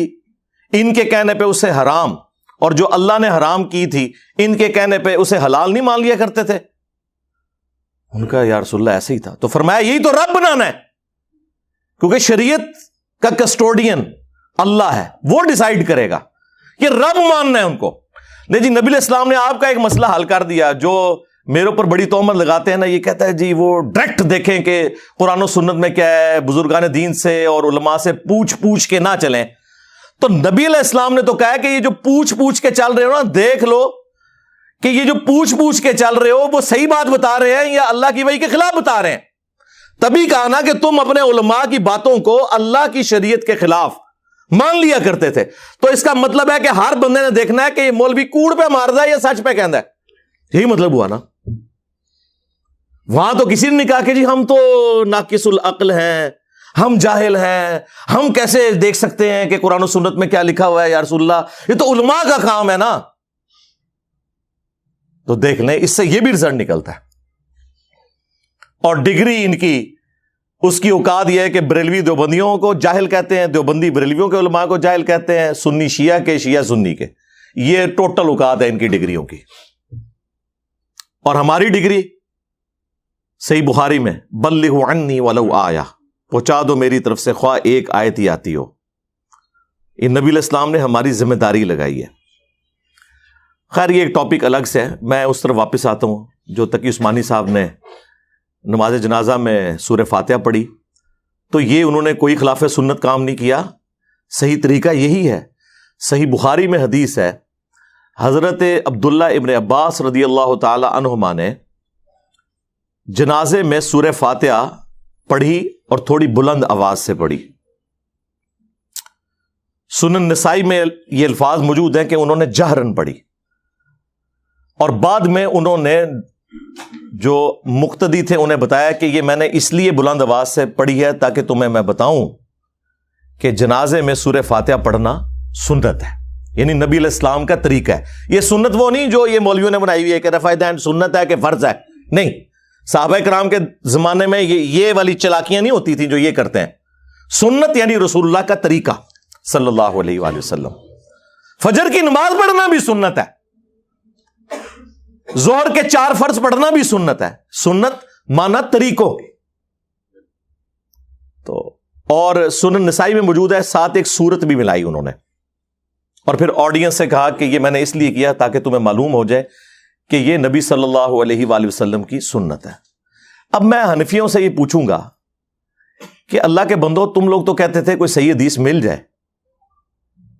ان کے کہنے پہ اسے حرام, اور جو اللہ نے حرام کی تھی ان کے کہنے پہ اسے حلال نہیں مان لیا کرتے تھے؟ ان کا یا رسول اللہ ایسے ہی تھا. تو فرمایا یہی تو رب بنانا ہے, کیونکہ شریعت کا کسٹوڈین اللہ ہے, وہ ڈیسائیڈ کرے گا, یہ رب ماننا ہے ان کو. نہیں جی, نبی الاسلام نے آپ کا ایک مسئلہ حل کر دیا. جو میرے اوپر بڑی تہمت لگاتے ہیں نا, یہ کہتا ہے جی وہ ڈائریکٹ دیکھیں کہ قرآن و سنت میں کیا ہے, بزرگان دین سے اور علماء سے پوچھ کے نہ چلیں. تو نبی علیہ السلام نے تو کہا کہ یہ جو پوچھ کے چل رہے ہو نا, دیکھ لو کہ یہ جو پوچھ کے چل رہے ہو وہ صحیح بات بتا رہے ہیں یا اللہ کی وحی کے خلاف بتا رہے ہیں. تبھی کہا نا کہ تم اپنے علماء کی باتوں کو اللہ کی شریعت کے خلاف مان لیا کرتے تھے. تو اس کا مطلب ہے کہ ہر بندے نے دیکھنا ہے کہ یہ مولوی کوڑ پہ مار رہا ہے یا سچ پہ کہندا ہے. یہی مطلب ہوا نا. وہاں تو کسی نے نہیں کہا کہ جی ہم تو ناقص العقل ہیں, ہم جاہل ہیں, ہم کیسے دیکھ سکتے ہیں کہ قرآن و سنت میں کیا لکھا ہوا ہے یا رسول اللہ, یہ تو علماء کا کام ہے نا. تو دیکھ لیں, اس سے یہ بھی رزلٹ نکلتا ہے. اور ڈگری ان کی, اس کی اوقات یہ ہے کہ بریلوی دیوبندیوں کو جاہل کہتے ہیں, دیوبندی بریلویوں کے علماء کو جاہل کہتے ہیں, سنی شیعہ کے, شیعہ سنی کے. یہ ٹوٹل اوقات ہے ان کی ڈگریوں کی. اور ہماری ڈگری صحیح بخاری میں بلغ عنی ولو آیا، پہنچا دو میری طرف سے خواہ ایک آیت ہی آتی ہو. یہ نبی علیہ السلام نے ہماری ذمہ داری لگائی ہے. خیر یہ ایک ٹاپک الگ سے ہے، میں اس طرف واپس آتا ہوں. جو تقی عثمانی صاحب نے نماز جنازہ میں سورہ فاتحہ پڑھی تو یہ انہوں نے کوئی خلاف سنت کام نہیں کیا، صحیح طریقہ یہی ہے. صحیح بخاری میں حدیث ہے، حضرت عبداللہ ابن عباس رضی اللہ تعالی عنہما نے جنازے میں سورہ فاتحہ پڑھی اور تھوڑی بلند آواز سے پڑھی. سنن نسائی میں یہ الفاظ موجود ہیں کہ انہوں نے جہرن پڑھی، اور بعد میں انہوں نے جو مقتدی تھے انہیں بتایا کہ یہ میں نے اس لیے بلند آواز سے پڑھی ہے تاکہ تمہیں میں بتاؤں کہ جنازے میں سورہ فاتحہ پڑھنا سنت ہے، یعنی نبی علیہ السلام کا طریقہ ہے. یہ سنت وہ نہیں جو یہ مولویوں نے بنائی ہوئی ہے کہ رفع دین سنت ہے کہ فرض ہے، نہیں. صحابہ کرام کے زمانے میں یہ والی چلاکیاں نہیں ہوتی تھیں جو یہ کرتے ہیں. سنت یعنی رسول اللہ کا طریقہ صلی اللہ علیہ وآلہ وسلم. فجر کی نماز پڑھنا بھی سنت ہے، ظہر کے 4 فرض پڑھنا بھی سنت ہے. سنت مانا طریقوں. تو اور سنن نسائی میں موجود ہے، ساتھ ایک سورت بھی ملائی انہوں نے، اور پھر آڈینس سے کہا کہ یہ میں نے اس لیے کیا تاکہ تمہیں معلوم ہو جائے کہ یہ نبی صلی اللہ علیہ وآلہ وسلم کی سنت ہے. اب میں حنفیوں سے یہ پوچھوں گا کہ اللہ کے بندو، تم لوگ تو کہتے تھے کوئی صحیح حدیث مل جائے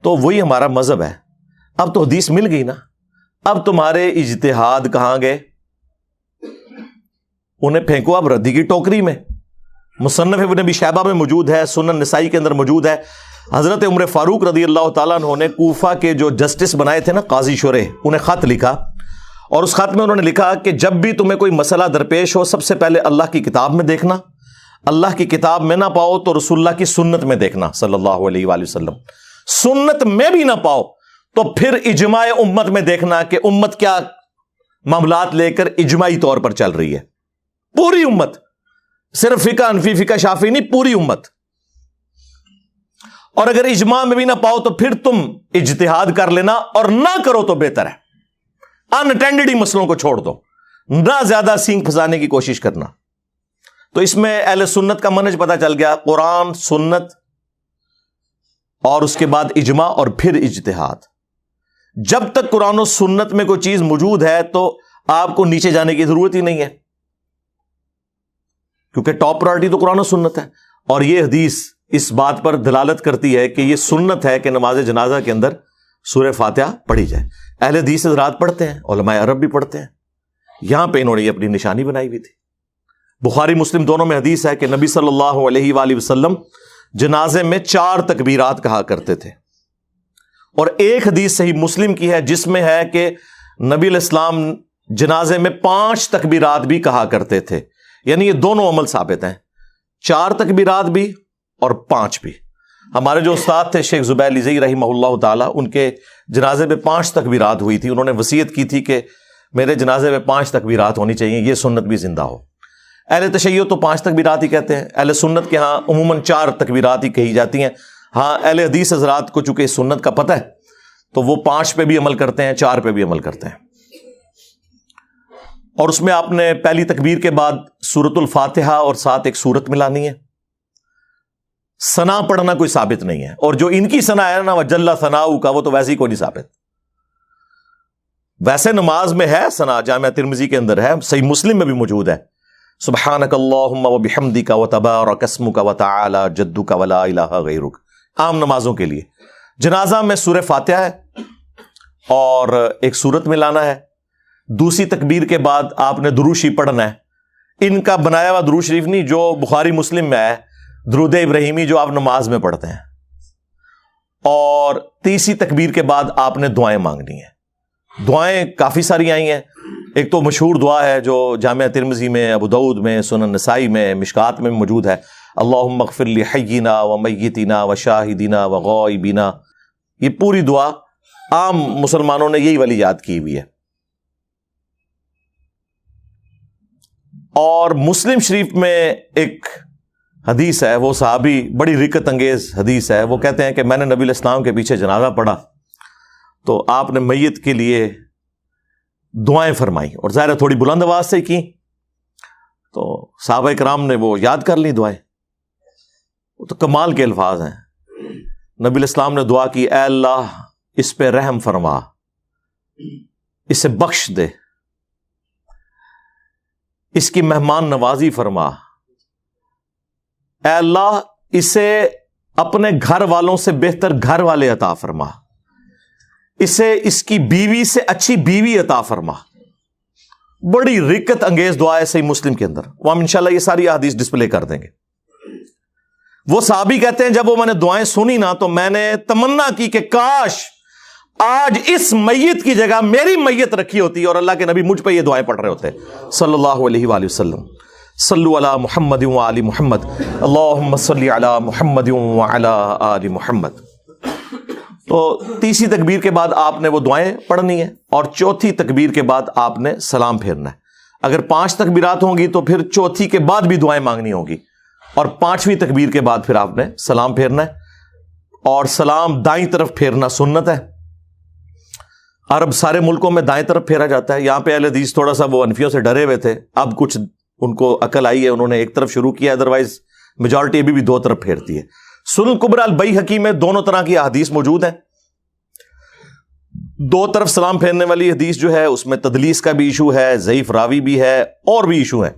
تو وہی ہمارا مذہب ہے. اب تو حدیث مل گئی نا، اب تمہارے اجتہاد کہاں گئے؟ انہیں پھینکو اب ردی کی ٹوکری میں. مصنف ابن ابی شیبہ میں موجود ہے، سنن نسائی کے اندر موجود ہے. حضرت عمر فاروق رضی اللہ تعالیٰ عنہ نے کوفہ کے جو جسٹس بنائے تھے نا، قاضی شرح، انہیں خط لکھا، اور اس خط میں انہوں نے لکھا کہ جب بھی تمہیں کوئی مسئلہ درپیش ہو، سب سے پہلے اللہ کی کتاب میں دیکھنا، اللہ کی کتاب میں نہ پاؤ تو رسول اللہ کی سنت میں دیکھنا صلی اللہ علیہ وآلہ وسلم. سنت میں بھی نہ پاؤ تو پھر اجماع امت میں دیکھنا کہ امت کیا معاملات لے کر اجماعی طور پر چل رہی ہے. پوری امت، صرف فقہ حنفی فقہ شافعی نہیں، پوری امت. اور اگر اجماع میں بھی نہ پاؤ تو پھر تم اجتہاد کر لینا، اور نہ کرو تو بہتر ہے. انٹینڈڈ ہی مسئلوں کو چھوڑ دو، نہ زیادہ سینگ پھنسانے کی کوشش کرنا. تو اس میں اہل سنت کا منہج پتہ چل گیا، قرآن، سنت، اور اس کے بعد اجماع اور پھر اجتہاد. جب تک قرآن و سنت میں کوئی چیز موجود ہے تو آپ کو نیچے جانے کی ضرورت ہی نہیں ہے، کیونکہ ٹاپ پرائرٹی تو قرآن و سنت ہے. اور یہ حدیث اس بات پر دلالت کرتی ہے کہ یہ سنت ہے کہ نماز جنازہ کے اندر سورہ فاتحہ پڑھی جائے. اہل حدیث حضرات پڑھتے ہیں، علماء عرب بھی پڑھتے ہیں. یہاں پہ انہوں نے اپنی نشانی بنائی ہوئی تھی. بخاری مسلم دونوں میں حدیث ہے کہ نبی صلی اللہ علیہ وآلہ وسلم جنازے میں 4 تکبیرات کہا کرتے تھے. اور ایک حدیث صحیح مسلم کی ہے جس میں ہے کہ نبی علیہ السلام جنازے میں 5 تکبیرات بھی کہا کرتے تھے. یعنی یہ دونوں عمل ثابت ہیں، 4 تکبیرات بھی اور 5 بھی. ہمارے جو استاد تھے شیخ زبیر لیزئی رحمہ اللہ تعالیٰ، ان کے جنازے میں 5 تکبیرات ہوئی تھی. انہوں نے وصیت کی تھی کہ میرے جنازے میں 5 تکبیرات ہونی چاہیے، یہ سنت بھی زندہ ہو. اہل تشیع تو 5 تکبیرات ہی کہتے ہیں، اہل سنت کے ہاں عموماً 4 تکبیرات ہی کہی جاتی ہیں. ہاں اہل حدیث حضرات کو چونکہ سنت کا پتہ ہے تو وہ 5 پہ بھی عمل کرتے ہیں، 4 پہ بھی عمل کرتے ہیں. اور اس میں آپ نے پہلی تکبیر کے بعد سورۃ الفاتحہ اور ساتھ ایک سورت ملانی ہے. ثنا پڑھنا کوئی ثابت نہیں ہے، اور جو ان کی ثنا ہے نا وجل ثناؤ کا، وہ تو ویسے ہی کوئی نہیں ثابت. ویسے نماز میں ہے ثنا، جامعہ ترمذی کے اندر ہے، صحیح مسلم میں بھی موجود ہے، سبحانک اللہم وبحمدک وتبارک اسمک وتعالی جدک ولا الہ غیرک، عام نمازوں کے لیے. جنازہ میں سورہ فاتحہ ہے اور ایک سورت ملانا ہے. دوسری تکبیر کے بعد آپ نے درود شریف پڑھنا ہے. ان کا بنایا ہوا درود شریف نہیں، جو بخاری مسلم میں ہے، درود ابراہیمی جو آپ نماز میں پڑھتے ہیں. اور تیسری تکبیر کے بعد آپ نے دعائیں مانگنی ہیں. دعائیں کافی ساری آئی ہیں. ایک تو مشہور دعا ہے جو جامعہ ترمذی میں، ابو داؤد میں، سنن نسائی میں، مشکات میں موجود ہے، اللہم اغفر لحینا ومیتنا وشاہدنا وغائبنا. یہ پوری دعا عام مسلمانوں نے یہی والی یاد کی ہوئی ہے. اور مسلم شریف میں ایک حدیث ہے، وہ صحابی بڑی رکت انگیز حدیث ہے. وہ کہتے ہیں کہ میں نے نبی علیہ السلام کے پیچھے جنازہ پڑھا تو آپ نے میت کے لیے دعائیں فرمائی، اور ظاہر تھوڑی بلند آواز سے کی. تو صحابہ کرام نے وہ یاد کر لی دعائیں. وہ تو کمال کے الفاظ ہیں. نبی علیہ السلام نے دعا کی, اے اللہ اس پہ رحم فرما, اسے بخش دے, اس کی مہمان نوازی فرما, اے اللہ اسے اپنے گھر والوں سے بہتر گھر والے عطا فرما, اسے اس کی بیوی سے اچھی بیوی عطا فرما. بڑی رکت انگیز دعا ہے صحیح مسلم کے اندر, وہ ہم انشاءاللہ یہ ساری احادیث ڈسپلے کر دیں گے. وہ صحابی کہتے ہیں جب وہ میں نے دعائیں سنی نا تو میں نے تمنا کی کہ کاش آج اس میت کی جگہ میری میت رکھی ہوتی اور اللہ کے نبی مجھ پہ یہ دعائیں پڑھ رہے ہوتے صلی اللہ علیہ وآلہ وسلم. صلو علی محمد وآل محمد, اللہم صلی علی محمد وعلی آل محمد. تو تیسری تکبیر کے بعد آپ نے وہ دعائیں پڑھنی ہے, اور چوتھی تکبیر کے بعد آپ نے سلام پھیرنا ہے. اگر 5 تکبیرات ہوں گی تو پھر چوتھی کے بعد بھی دعائیں مانگنی ہوگی, اور 5ویں تکبیر کے بعد پھر آپ نے سلام پھیرنا ہے. اور سلام دائیں طرف پھیرنا سنت ہے. عرب سارے ملکوں میں دائیں طرف پھیرا جاتا ہے. یہاں پہ اہل حدیث تھوڑا سا وہ انفیوں سے ڈرے ہوئے تھے, اب کچھ ان کو عقل آئی ہے, انہوں نے ایک طرف شروع کیا, ادروائز میجورٹی ابھی بھی 2 طرف پھیرتی ہے. سنن کبری البیہقی میں دونوں طرح کی احادیث موجود ہیں. 2 طرف سلام پھیرنے والی حدیث جو ہے اس میں تدلیس کا بھی ایشو ہے, ضعیف راوی بھی ہے, اور بھی ایشو ہے.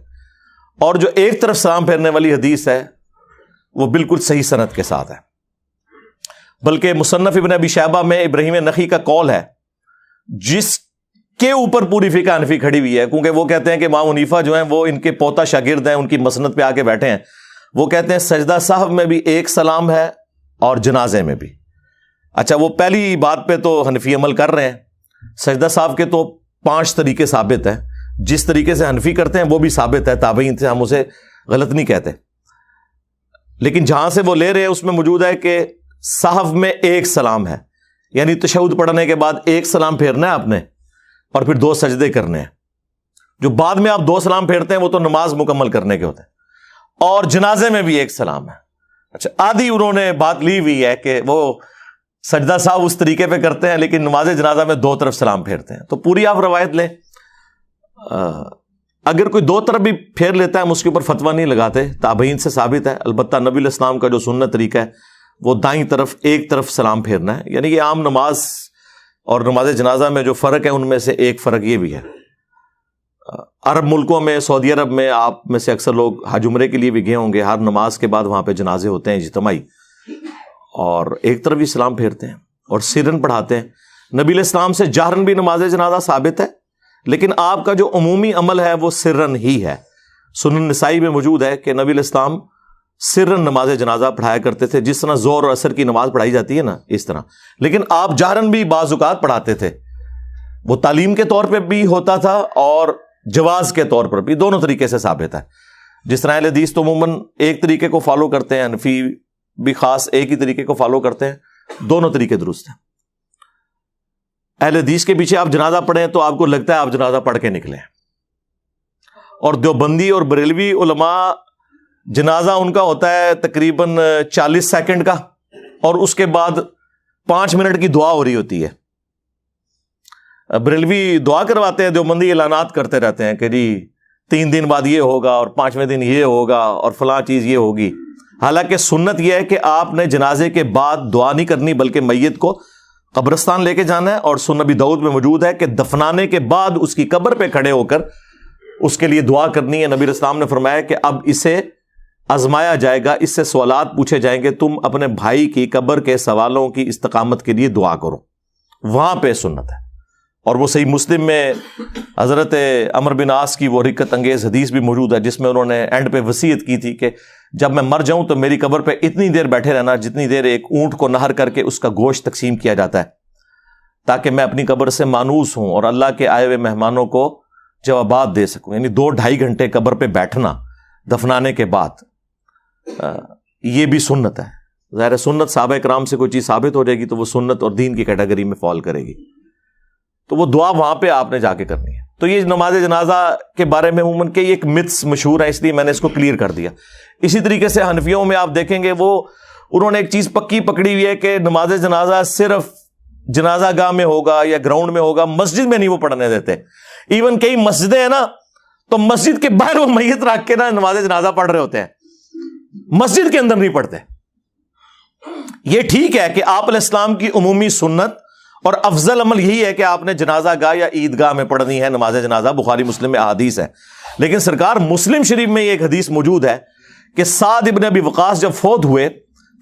اور جو ایک طرف سلام پھیرنے والی حدیث ہے وہ بالکل صحیح سند کے ساتھ ہے. بلکہ مصنف ابن ابی شیبہ میں ابراہیم نخعی کا قول ہے جس کے اوپر پوری فقہ حنفی کھڑی ہوئی ہے, کیونکہ وہ کہتے ہیں کہ امام حنیفہ جو ہیں وہ ان کے پوتا شاگرد ہیں, ان کی مسند پہ آ کے بیٹھے ہیں. وہ کہتے ہیں سجدہ سہو میں بھی ایک سلام ہے اور جنازے میں بھی. اچھا, وہ پہلی بات پہ تو حنفی عمل کر رہے ہیں. سجدہ سہو کے تو 5 طریقے ثابت ہیں, جس طریقے سے حنفی کرتے ہیں وہ بھی ثابت ہے, تابعین سے ہم اسے غلط نہیں کہتے. لیکن جہاں سے وہ لے رہے ہیں اس میں موجود ہے کہ سہو میں ایک سلام ہے, یعنی تشہد پڑھنے کے بعد ایک سلام پھیرنا ہے آپ نے, اور پھر 2 سجدے کرنے ہیں. جو بعد میں آپ 2 سلام پھیرتے ہیں وہ تو نماز مکمل کرنے کے ہوتے ہیں. اور جنازے میں بھی ایک سلام ہے. اچھا, آدھی انہوں نے بات لی ہوئی ہے کہ وہ سجدہ صاحب اس طریقے پہ کرتے ہیں لیکن نماز جنازہ میں 2 طرف سلام پھیرتے ہیں. تو پوری آپ روایت لیں, اگر کوئی 2 طرف بھی پھیر لیتا ہے ہم اس کے اوپر فتویٰ نہیں لگاتے, تابعین سے ثابت ہے. البتہ نبی علیہ السلام کا جو سنت طریقہ ہے وہ دائیں طرف ایک طرف سلام پھیرنا ہے. یعنی کہ عام نماز اور نماز جنازہ میں جو فرق ہے ان میں سے ایک فرق یہ بھی ہے. عرب ملکوں میں, سعودی عرب میں آپ میں سے اکثر لوگ حج عمرے کے لیے بھی گئے ہوں گے, ہر نماز کے بعد وہاں پہ جنازے ہوتے ہیں اجتماعی, اور ایک طرف بھی سلام پھیرتے ہیں اور سرن پڑھاتے ہیں. نبی علیہ السلام سے جہرن بھی نماز جنازہ ثابت ہے, لیکن آپ کا جو عمومی عمل ہے وہ سرن ہی ہے. سنن نسائی میں موجود ہے کہ نبی علیہ السلام سرن نماز جنازہ پڑھایا کرتے تھے, جس طرح زور اور عصر کی نماز پڑھائی جاتی ہے نا اس طرح. لیکن آپ جہرن بھی بعض اوقات پڑھاتے تھے, وہ تعلیم کے طور پہ بھی ہوتا تھا اور جواز کے طور پر بھی, دونوں طریقے سے ثابت ہے. جس طرح اہل حدیث تو عموماً ایک طریقے کو فالو کرتے ہیں, حنفی بھی خاص ایک ہی طریقے کو فالو کرتے ہیں, دونوں طریقے درست ہیں. اہل حدیث کے پیچھے آپ جنازہ پڑھیں تو آپ کو لگتا ہے آپ جنازہ پڑھ کے نکلیں, اور دیوبندی اور بریلوی علماء جنازہ ان کا ہوتا ہے تقریباً 40 سیکنڈ کا, اور اس کے بعد 5 منٹ کی دعا ہو رہی ہوتی ہے. بریلوی دعا کرواتے ہیں, دیوبندی اعلانات کرتے رہتے ہیں کہ جی 3 دن بعد یہ ہوگا اور 5ویں دن یہ ہوگا اور فلاں چیز یہ ہوگی. حالانکہ سنت یہ ہے کہ آپ نے جنازے کے بعد دعا نہیں کرنی بلکہ میت کو قبرستان لے کے جانا ہے. اور سنن ابی داؤد میں موجود ہے کہ دفنانے کے بعد اس کی قبر پہ کھڑے ہو کر اس کے لیے دعا کرنی ہے. نبی علیہ السلام نے فرمایا کہ اب اسے آزمایا جائے گا, اس سے سوالات پوچھے جائیں گے, تم اپنے بھائی کی قبر کے سوالوں کی استقامت کے لیے دعا کرو. وہاں پہ سنت ہے. اور وہ صحیح مسلم میں حضرت عمر بن عاص کی وہ رکت انگیز حدیث بھی موجود ہے جس میں انہوں نے اینڈ پہ وصیت کی تھی کہ جب میں مر جاؤں تو میری قبر پہ اتنی دیر بیٹھے رہنا جتنی دیر ایک اونٹ کو نہر کر کے اس کا گوشت تقسیم کیا جاتا ہے, تاکہ میں اپنی قبر سے مانوس ہوں اور اللہ کے آئے ہوئے مہمانوں کو جوابات دے سکوں. یعنی 2-2.5 گھنٹے قبر پہ بیٹھنا دفنانے کے بعد, یہ بھی سنت ہے. ظاہر سنت صحابہ کرام سے کوئی چیز ثابت ہو جائے گی تو وہ سنت اور دین کی کیٹیگری میں فال کرے گی, تو وہ دعا وہاں پہ آپ نے جا کے کرنی ہے. تو یہ نماز جنازہ کے بارے میں عموماً کہ یہ ایک متس مشہور ہے, اس لیے میں نے اس کو کلیئر کر دیا. اسی طریقے سے حنفیوں میں آپ دیکھیں گے وہ انہوں نے ایک چیز پکی پکڑی ہوئی ہے کہ نماز جنازہ صرف جنازہ گاہ میں ہوگا یا گراؤنڈ میں ہوگا, مسجد میں نہیں وہ پڑھنے دیتے. ایون کئی مسجدیں ہیں نا تو مسجد کے باہر وہ میت رکھ کے نا نماز جنازہ پڑھ رہے ہوتے ہیں, مسجد کے اندر نہیں پڑھتے. یہ ٹھیک ہے کہ آپ علیہ السلام کی عمومی سنت اور افضل عمل یہی ہے کہ آپ نے جنازہ گاہ یا عیدگاہ میں پڑھنی ہے نماز جنازہ, بخاری مسلم میں احادیث ہے. لیکن سرکار مسلم شریف میں یہ ایک حدیث موجود ہے کہ سعد ابن ابی وقاص جب فوت ہوئے,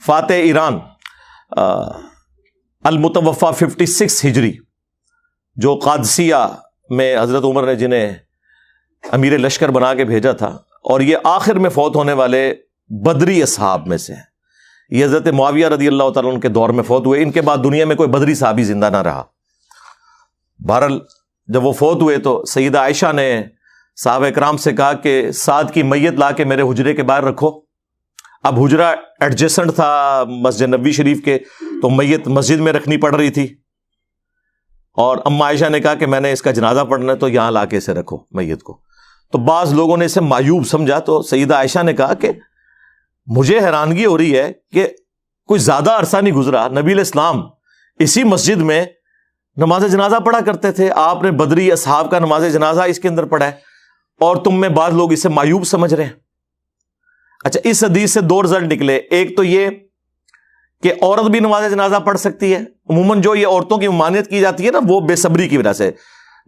فاتح ایران المتوفا 56 ہجری, جو قادسیہ میں حضرت عمر نے جنہیں امیر لشکر بنا کے بھیجا تھا, اور یہ آخر میں فوت ہونے والے بدری اصحاب میں سے ہیں. یہ حضرت معاویہ رضی اللہ تعالیٰ عنہ کے دور میں فوت ہوئے, ان کے بعد دنیا میں کوئی بدری صحابی زندہ نہ رہا. بہرحال جب وہ فوت ہوئے تو سیدہ عائشہ نے صحابہ کرام سے کہا کہ سعد کی میت لا کے میرے حجرے کے باہر رکھو. اب حجرہ ایڈجسنٹ تھا مسجد نبوی شریف کے, تو میت مسجد میں رکھنی پڑ رہی تھی, اور اما عائشہ نے کہا کہ میں نے اس کا جنازہ پڑھنا ہے تو یہاں لا کے اسے رکھو میت کو. تو بعض لوگوں نے اسے معیوب سمجھا, تو سیدہ عائشہ نے کہا کہ مجھے حیرانگی ہو رہی ہے کہ کوئی زیادہ عرصہ نہیں گزرا, نبی علیہ السلام اسی مسجد میں نماز جنازہ پڑھا کرتے تھے, آپ نے بدری اصحاب کا نماز جنازہ اس کے اندر پڑھا ہے, اور تم میں بعض لوگ اسے معیوب سمجھ رہے ہیں. اچھا, اس حدیث سے دو رزلٹ نکلے. ایک تو یہ کہ عورت بھی نماز جنازہ پڑھ سکتی ہے. عموماً جو یہ عورتوں کی ممانعت کی جاتی ہے نا, وہ بے صبری کی وجہ سے.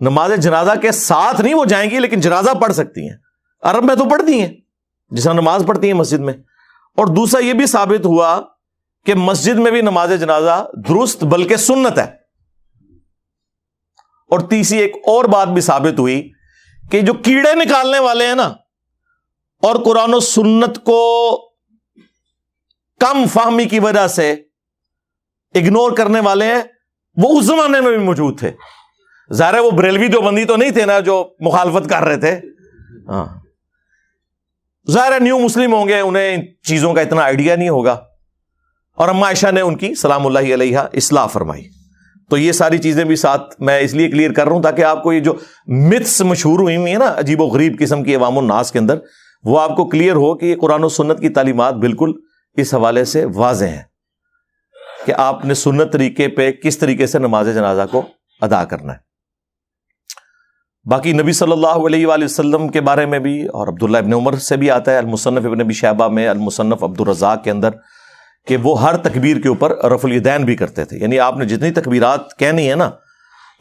نماز جنازہ کے ساتھ نہیں وہ جائیں گی, لیکن جنازہ پڑھ سکتی ہیں. عرب میں تو پڑھتی ہیں جس طرح نماز پڑھتی ہیں مسجد میں. اور دوسرا یہ بھی ثابت ہوا کہ مسجد میں بھی نماز جنازہ درست بلکہ سنت ہے. اور تیسری ایک اور بات بھی ثابت ہوئی کہ جو کیڑے نکالنے والے ہیں نا, اور قرآن و سنت کو کم فہمی کی وجہ سے اگنور کرنے والے ہیں, وہ اس زمانے میں بھی موجود تھے. ظاہر ہے وہ بریلوی دیوبندی تو نہیں تھے نا جو مخالفت کر رہے تھے. ہاں, ظاہر ہے نیو مسلم ہوں گے, انہیں ان چیزوں کا اتنا آئیڈیا نہیں ہوگا. اور اما عائشہ نے ان کی سلام اللہ علیہا اصلاح فرمائی. تو یہ ساری چیزیں بھی ساتھ میں اس لیے کلیئر کر رہا ہوں تاکہ آپ کو یہ جو متس مشہور ہوئی ہیں نا عجیب و غریب قسم کی عوام الناس کے اندر, وہ آپ کو کلیئر ہو کہ یہ قرآن و سنت کی تعلیمات بالکل اس حوالے سے واضح ہیں کہ آپ نے سنت طریقے پہ کس طریقے سے نماز جنازہ کو ادا کرنا ہے. باقی نبی صلی اللہ علیہ وآلہ وسلم کے بارے میں بھی, اور عبداللہ ابن عمر سے بھی آتا ہے المصنف ابن ابی شیبہ میں, المصنف عبد الرزاق کے اندر, کہ وہ ہر تکبیر کے اوپر رفع الیدین بھی کرتے تھے. یعنی آپ نے جتنی تکبیرات کہنی ہے نا,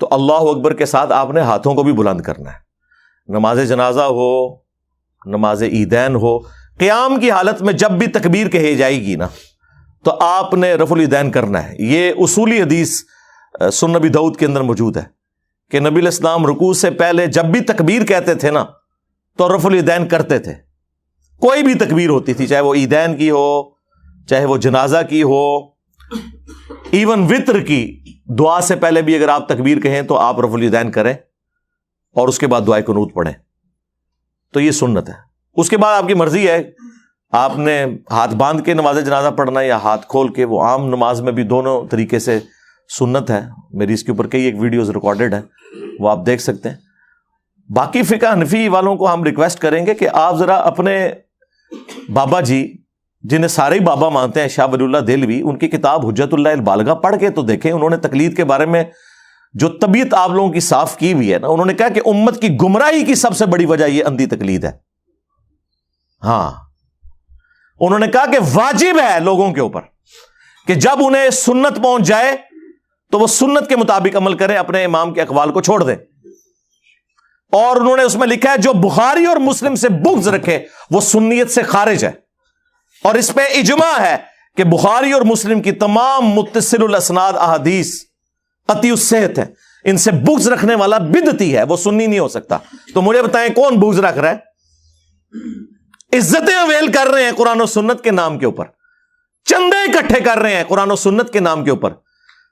تو اللہ اکبر کے ساتھ آپ نے ہاتھوں کو بھی بلند کرنا ہے. نماز جنازہ ہو, نماز عیدین ہو, قیام کی حالت میں جب بھی تکبیر کہی جائے گی نا, تو آپ نے رفع الیدین کرنا ہے. یہ اصولی حدیث سنن نبی داؤد کے اندر موجود ہے کہ نبی علیہ السلام رکوع سے پہلے جب بھی تکبیر کہتے تھے نا, تو رفع الیدین کرتے تھے. کوئی بھی تکبیر ہوتی تھی, چاہے وہ عیدین کی ہو, چاہے وہ جنازہ کی ہو, ایون وطر کی دعا سے پہلے بھی اگر آپ تکبیر کہیں تو آپ رفع الیدین کریں, اور اس کے بعد دعائے قنوت پڑھیں. تو یہ سنت ہے. اس کے بعد آپ کی مرضی ہے, آپ نے ہاتھ باندھ کے نماز جنازہ پڑھنا یا ہاتھ کھول کے. وہ عام نماز میں بھی دونوں طریقے سے سنت ہے. میری اس کے اوپر کئی ایک ویڈیوز ریکارڈڈ ہیں, وہ آپ دیکھ سکتے ہیں. باقی فقہ حنفی والوں کو ہم ریکویسٹ کریں گے کہ آپ ذرا اپنے بابا جی, جنہیں سارے ہی بابا مانتے ہیں, شاہ ولی اللہ دہلوی, ان کی کتاب حجت اللہ البالغہ پڑھ کے تو دیکھیں. انہوں نے تقلید کے بارے میں جو طبیعت آپ لوگوں کی صاف کی ہوئی ہے نا, انہوں نے کہا کہ امت کی گمراہی کی سب سے بڑی وجہ یہ اندھی تقلید ہے. ہاں, انہوں نے کہا کہ واجب ہے لوگوں کے اوپر کہ جب انہیں سنت پہنچ جائے تو وہ سنت کے مطابق عمل کریں, اپنے امام کے اقوال کو چھوڑ دیں. اور انہوں نے اس میں لکھا ہے جو بخاری اور مسلم سے بغض رکھے وہ سنیت سے خارج ہے. اور اس پہ اجماع ہے کہ بخاری اور مسلم کی تمام متصل الاسناد احادیث قطعی الصحت ہیں. ان سے بغض رکھنے والا بدعتی ہے, وہ سنی نہیں ہو سکتا. تو مجھے بتائیں کون بغض رکھ رہا ہے؟ عزتیں اویل کر رہے ہیں قرآن و سنت کے نام کے اوپر, چندے اکٹھے کر رہے ہیں قرآن و سنت کے نام کے اوپر,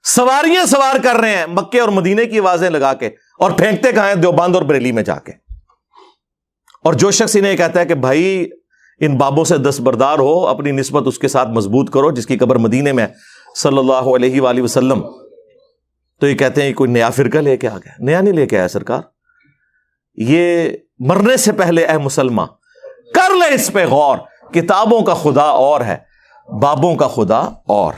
سواریاں سوار کر رہے ہیں مکے اور مدینے کی آوازیں لگا کے, اور پھینکتے کہاں ہیں دیوبند اور بریلی میں جا کے. اور جو شخص انہیں کہتا ہے کہ بھائی ان بابوں سے دستبردار ہو, اپنی نسبت اس کے ساتھ مضبوط کرو جس کی قبر مدینے میں صلی اللہ علیہ وآلہ وسلم, تو یہ کہتے ہیں کوئی نیا فرقہ لے کے آ گیا. نیا نہیں لے کے آیا سرکار, یہ مرنے سے پہلے اے مسلمان کر لے اس پہ غور, کتابوں کا خدا اور ہے, بابوں کا خدا اور.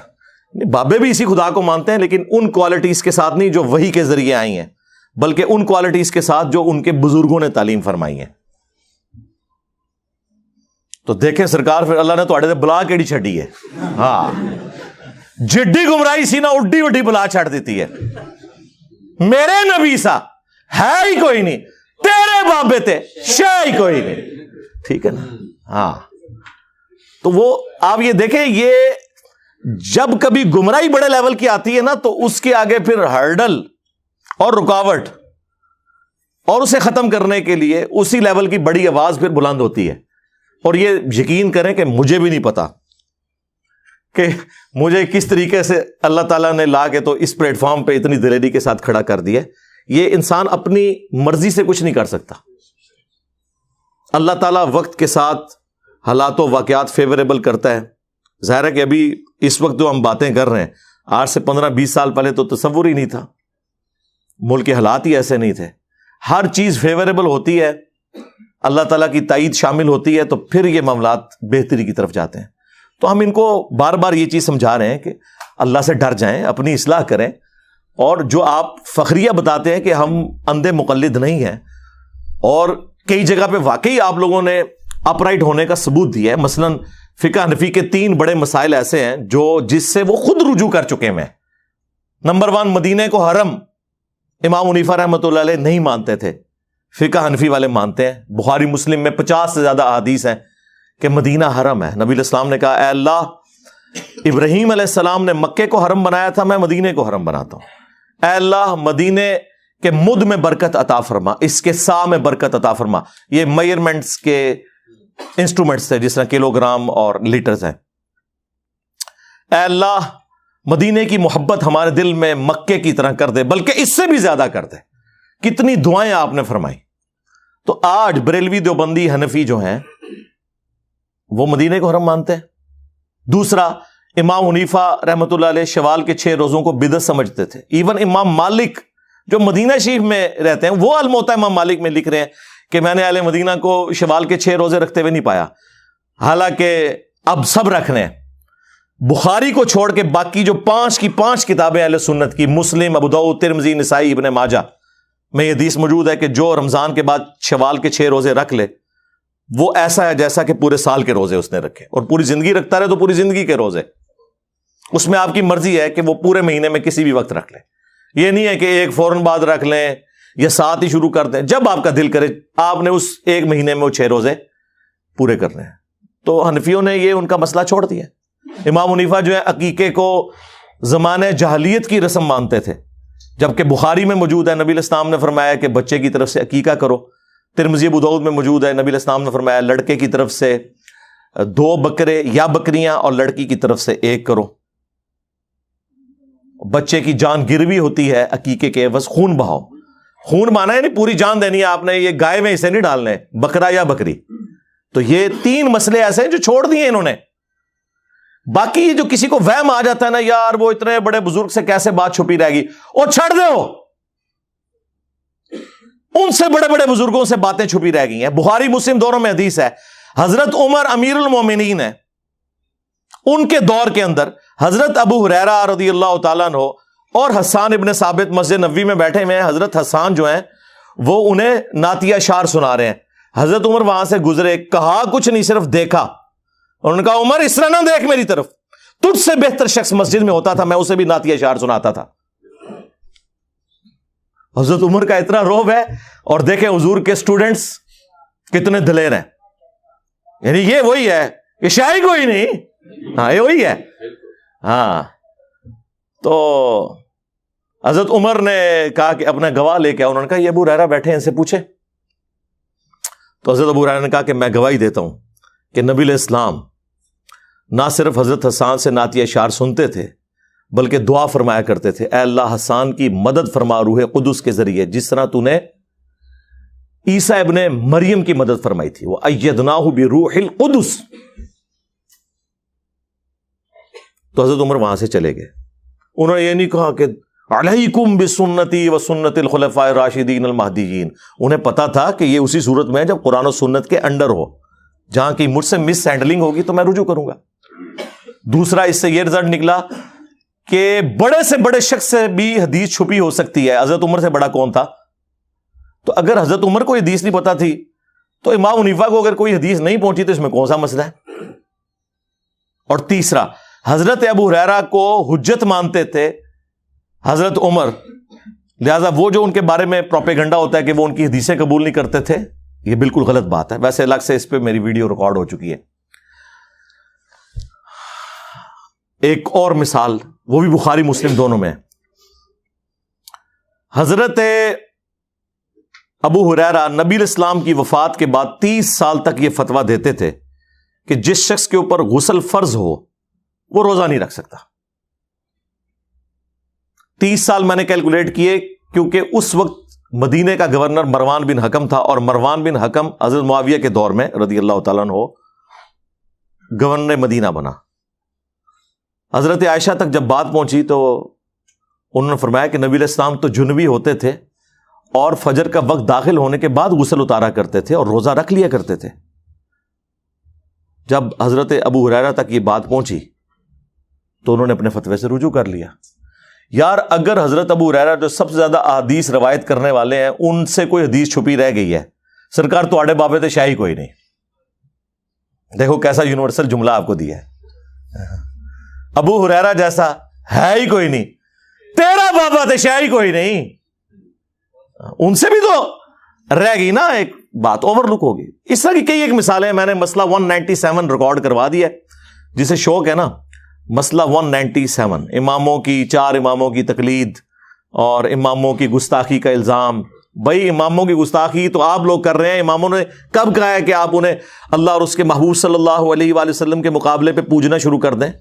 بابے بھی اسی خدا کو مانتے ہیں, لیکن ان کوالٹیز کے ساتھ نہیں جو وحی کے ذریعے آئی ہیں, بلکہ ان کوالٹیز کے ساتھ جو ان کے بزرگوں نے تعلیم فرمائی ہیں. تو دیکھیں سرکار پھر اللہ نے تو بلا کیڑی چھڈی ہے. ہاں جڈی گمراہی سی نا اڈی وڈی بلا چھڑ دیتی ہے. میرے نبی سا ہے ہی کوئی نہیں, تیرے بابے تے شے ہی کوئی نہیں. ٹھیک ہے نا. ہاں تو وہ آپ یہ دیکھیں, یہ جب کبھی گمراہی بڑے لیول کی آتی ہے نا تو اس کے آگے پھر ہرڈل اور رکاوٹ اور اسے ختم کرنے کے لیے اسی لیول کی بڑی آواز پھر بلند ہوتی ہے. اور یہ یقین کریں کہ مجھے بھی نہیں پتا کہ مجھے کس طریقے سے اللہ تعالیٰ نے لا کے تو اس پلیٹ فارم پہ اتنی دلیری کے ساتھ کھڑا کر دیا. یہ انسان اپنی مرضی سے کچھ نہیں کر سکتا. اللہ تعالیٰ وقت کے ساتھ حالات و واقعات فیوریبل کرتا ہے. ظاہر ہے کہ ابھی اس وقت جو ہم باتیں کر رہے ہیں, آج سے 15-20 سال پہلے تو تصور ہی نہیں تھا, ملک کے حالات ہی ایسے نہیں تھے. ہر چیز فیوریبل ہوتی ہے, اللہ تعالیٰ کی تائید شامل ہوتی ہے, تو پھر یہ معاملات بہتری کی طرف جاتے ہیں. تو ہم ان کو بار بار یہ چیز سمجھا رہے ہیں کہ اللہ سے ڈر جائیں, اپنی اصلاح کریں. اور جو آپ فخریہ بتاتے ہیں کہ ہم اندھے مقلد نہیں ہیں, اور کئی جگہ پہ واقعی آپ لوگوں نے اپ رائٹ ہونے کا ثبوت دیا ہے. مثلا فقہ حنفی کے 3 بڑے مسائل ایسے ہیں جس سے وہ خود رجوع کر چکے ہیں. نمبر 1, مدینہ کو حرم امام حنیفہ رحمۃ اللہ علیہ نہیں مانتے تھے, فقہ حنفی والے مانتے ہیں. بخاری مسلم میں 50 سے زیادہ احادیث ہیں کہ مدینہ حرم ہے. نبی علیہ السلام نے کہا, اے اللہ, ابراہیم علیہ السلام نے مکے کو حرم بنایا تھا, میں مدینے کو حرم بناتا ہوں. اے اللہ, مدینے کے مد میں برکت عطا فرما, اس کے سا میں برکت عطا فرما. یہ میئرمنٹس کے انسٹرومنٹس تھے, جس طرح کلو گرام اور لیٹرز ہیں. اے اللہ, مدینے کی محبت ہمارے دل میں مکے کی طرح کر دے, بلکہ اس سے بھی زیادہ کر دے. کتنی دعائیں آپ نے فرمائی. تو آج بریلوی دیوبندی حنفی جو ہیں وہ مدینے کو حرم مانتے ہیں. دوسرا, امام حنیفہ رحمۃ اللہ علیہ شوال کے 6 روزوں کو بدعت سمجھتے تھے. ایون امام مالک جو مدینہ شریف میں رہتے ہیں, وہ الموطا امام مالک میں لکھ رہے ہیں کہ میں نے اہل مدینہ کو شوال کے 6 روزے رکھتے ہوئے نہیں پایا, حالانکہ اب سب رکھنے ہیں. بخاری کو چھوڑ کے باقی جو 5 کی 5 کتابیں اہل سنت کی, مسلم, ابو داؤد, ترمذی, نسائی, ابن ماجہ میں یہ حدیث موجود ہے کہ جو رمضان کے بعد شوال کے 6 روزے رکھ لے وہ ایسا ہے جیسا کہ پورے سال کے روزے اس نے رکھے, اور پوری زندگی رکھتا رہے تو پوری زندگی کے روزے. اس میں آپ کی مرضی ہے کہ وہ پورے مہینے میں کسی بھی وقت رکھ لیں. یہ نہیں ہے کہ ایک فوراً بعد رکھ لیں یا ساتھ ہی شروع کر دیں, جب آپ کا دل کرے آپ نے اس ایک مہینے میں وہ 6 روزے پورے کرنے ہیں. تو حنفیوں نے یہ ان کا مسئلہ چھوڑ دیا. امام حنیفہ جو ہے عقیقے کو زمانہ جاہلیت کی رسم مانتے تھے, جبکہ بخاری میں موجود ہے نبی علیہ السلام نے فرمایا کہ بچے کی طرف سے عقیقہ کرو. ترمذی ابو داؤد میں موجود ہے نبی علیہ السلام نے فرمایا لڑکے کی طرف سے 2 بکرے یا بکریاں اور لڑکی کی طرف سے 1 کرو. بچے کی جان گروی ہوتی ہے عقیقے کے عوض خون بہاؤ. خون مانا ہے نہیں پوری جان دینی ہے آپ نے, یہ گائے میں اسے نہیں ڈالنے, بکرا یا بکری. تو یہ 3 مسئلے ایسے ہیں جو چھوڑ دیے انہوں نے. باقی یہ جو کسی کو وہم آ جاتا ہے نا, یار وہ اتنے بڑے بزرگ سے کیسے بات چھپی رہے گی, اور چھڑ دو, ان سے بڑے بڑے بزرگوں سے باتیں چھپی رہ گئی ہیں. بخاری مسلم دونوں میں حدیث ہے, حضرت عمر امیر المومنین ہے, ان کے دور کے اندر حضرت ابو ہریرہ رضی اللہ تعالیٰ عنہ اور حسان ابن ثابت مسجد نبوی میں بیٹھے ہوئے ہیں. حضرت حسان جو ہیں وہ انہیں نعتیہ اشعار سنا رہے ہیں. حضرت عمر وہاں سے گزرے, کہا کچھ نہیں, صرف دیکھا. انہوں نے کہا عمر اس طرح نہ دیکھ میری طرف, تجھ سے بہتر شخص مسجد میں ہوتا تھا, میں اسے بھی نعتیہ اشعار سناتا تھا. حضرت عمر کا اتنا روب ہے. اور دیکھیں حضور کے اسٹوڈنٹس کتنے دلیر ہیں, یعنی یہ وہی ہے کہ شاعری کوئی نہیں, ہاں یہ وہی ہے. ہاں تو حضرت عمر نے کہا کہ اپنا گواہ لے کے آؤ. انہوں نے کہا یہ ابو ہریرہ بیٹھے ہیں, ان سے پوچھے. تو حضرت ابو ہریرہ نے کہا کہ میں گواہی دیتا ہوں کہ نبی علیہ السلام نہ صرف حضرت حسان سے نعتیہ اشعار سنتے تھے بلکہ دعا فرمایا کرتے تھے, اے اللہ حسان کی مدد فرما روح قدس کے ذریعے, جس طرح تو نے عیسیٰ ابن مریم کی مدد فرمائی تھی. وہ ایدناہ بروح القدس. تو حضرت عمر وہاں سے چلے گئے. انہوں نے یہ نہیں کہا کہ علیکم بسنتی و سنت الخلفاء الراشدین المہدیین. انہیں پتا تھا کہ یہ اسی صورت میں ہے جب قرآن و سنت کے انڈر ہو, جہاں کی مجھ سے مس ہینڈلنگ ہوگی تو میں رجوع کروں گا. دوسرا اس سے یہ رزلٹ نکلا کہ بڑے سے بڑے شخص سے بھی حدیث چھپی ہو سکتی ہے. حضرت عمر سے بڑا کون تھا؟ تو اگر حضرت عمر کو یہ حدیث نہیں پتا تھی تو امام حنیفہ کو اگر کوئی حدیث نہیں پہنچی تو اس میں کون سا مسئلہ ہے؟ اور تیسرا، حضرت ابو ہریرہ کو حجت مانتے تھے حضرت عمر، لہذا وہ جو ان کے بارے میں پروپیگنڈا ہوتا ہے کہ وہ ان کی حدیثیں قبول نہیں کرتے تھے، یہ بالکل غلط بات ہے. ویسے الگ سے اس پہ میری ویڈیو ریکارڈ ہو چکی ہے. ایک اور مثال، وہ بھی بخاری مسلم دونوں میں. حضرت ابو ہریرہ نبی الاسلام کی وفات کے بعد 30 سال تک یہ فتویٰ دیتے تھے کہ جس شخص کے اوپر غسل فرض ہو وہ روزہ نہیں رکھ سکتا. 30 سال میں نے کیلکولیٹ کیے، کیونکہ اس وقت مدینے کا گورنر مروان بن حکم تھا، اور مروان بن حکم حضرت معاویہ کے دور میں رضی اللہ تعالیٰ عنہ گورنر مدینہ بنا. حضرت عائشہ تک جب بات پہنچی تو انہوں نے فرمایا کہ نبی علیہ السلام تو جنبی ہوتے تھے اور فجر کا وقت داخل ہونے کے بعد غسل اتارا کرتے تھے اور روزہ رکھ لیا کرتے تھے. جب حضرت ابو ہریرہ تک یہ بات پہنچی تو انہوں نے اپنے فتوے سے رجوع کر لیا. یار اگر حضرت ابو ہریرہ جو سب سے زیادہ احادیث روایت کرنے والے ہیں ان سے کوئی حدیث چھپی رہ گئی ہے، سرکار تو آڑے بابے تے شاہی کوئی نہیں. دیکھو کیسا یونیورسل جملہ آپ کو دیا ہے. ابو ہریرہ جیسا ہے ہی کوئی نہیں، تیرا بابا تے شاہی کوئی نہیں. ان سے بھی تو رہ گئی نا ایک بات، اوور لک ہوگی. اس طرح کی کئی ایک مثالیں میں نے مسئلہ 197 ریکارڈ کروا دیا ہے، جسے شوق ہے نا. مسئلہ 197، اماموں کی 4 اماموں کی تقلید اور اماموں کی گستاخی کا الزام. بھائی اماموں کی گستاخی تو آپ لوگ کر رہے ہیں. اماموں نے کب کہا ہے کہ آپ انہیں اللہ اور اس کے محبوب صلی اللہ علیہ وآلہ وسلم کے مقابلے پہ پوجنا شروع کر دیں؟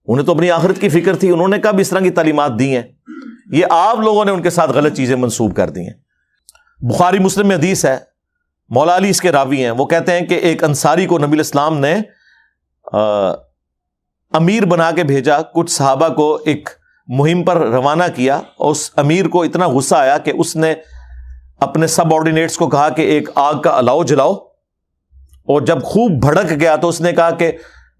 انہیں تو اپنی آخرت کی فکر تھی. انہوں نے کب اس طرح کی تعلیمات دی ہیں؟ یہ آپ لوگوں نے ان کے ساتھ غلط چیزیں منسوب کر دی ہیں. بخاری مسلم میں حدیث ہے، مولا علی اس کے راوی ہیں. وہ کہتے ہیں کہ ایک انصاری کو نبی الاسلام نے امیر بنا کے بھیجا، کچھ صحابہ کو ایک مہم پر روانہ کیا، اور اس امیر کو اتنا غصہ آیا کہ اس نے اپنے سب آرڈینیٹس کو کہا کہ ایک آگ کا الاؤ جلاؤ. اور جب خوب بھڑک گیا تو اس نے کہا کہ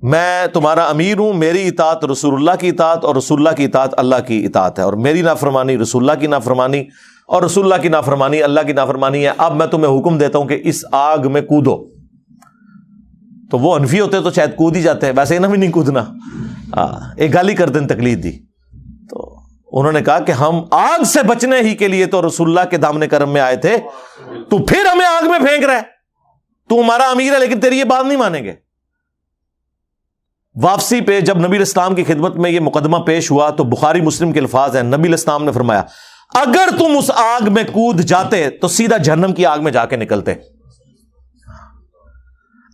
میں تمہارا امیر ہوں، میری اطاعت رسول اللہ کی اطاعت اور رسول اللہ کی اطاعت اللہ کی اطاعت ہے، اور میری نافرمانی رسول اللہ کی نافرمانی اور رسول اللہ کی نافرمانی اللہ کی نافرمانی ہے. اب میں تمہیں حکم دیتا ہوں کہ اس آگ میں کودو. تو وہ انفی ہوتے تو شاید کود ہی جاتے ہیں، ویسے انہیں بھی نہیں کودنا. ایک گالی کر دیں تقلید دی. تو انہوں نے کہا کہ ہم آگ سے بچنے ہی کے لیے تو رسول اللہ کے دامن کرم میں آئے تھے، تو پھر ہمیں آگ میں پھینک رہا ہے. تو ہمارا امیر ہے لیکن تیری یہ بات نہیں مانیں گے. واپسی پہ جب نبی الاسلام کی خدمت میں یہ مقدمہ پیش ہوا تو بخاری مسلم کے الفاظ ہیں، نبی الاسلام نے فرمایا اگر تم اس آگ میں کود جاتے تو سیدھا جہنم کی آگ میں جا کے نکلتے.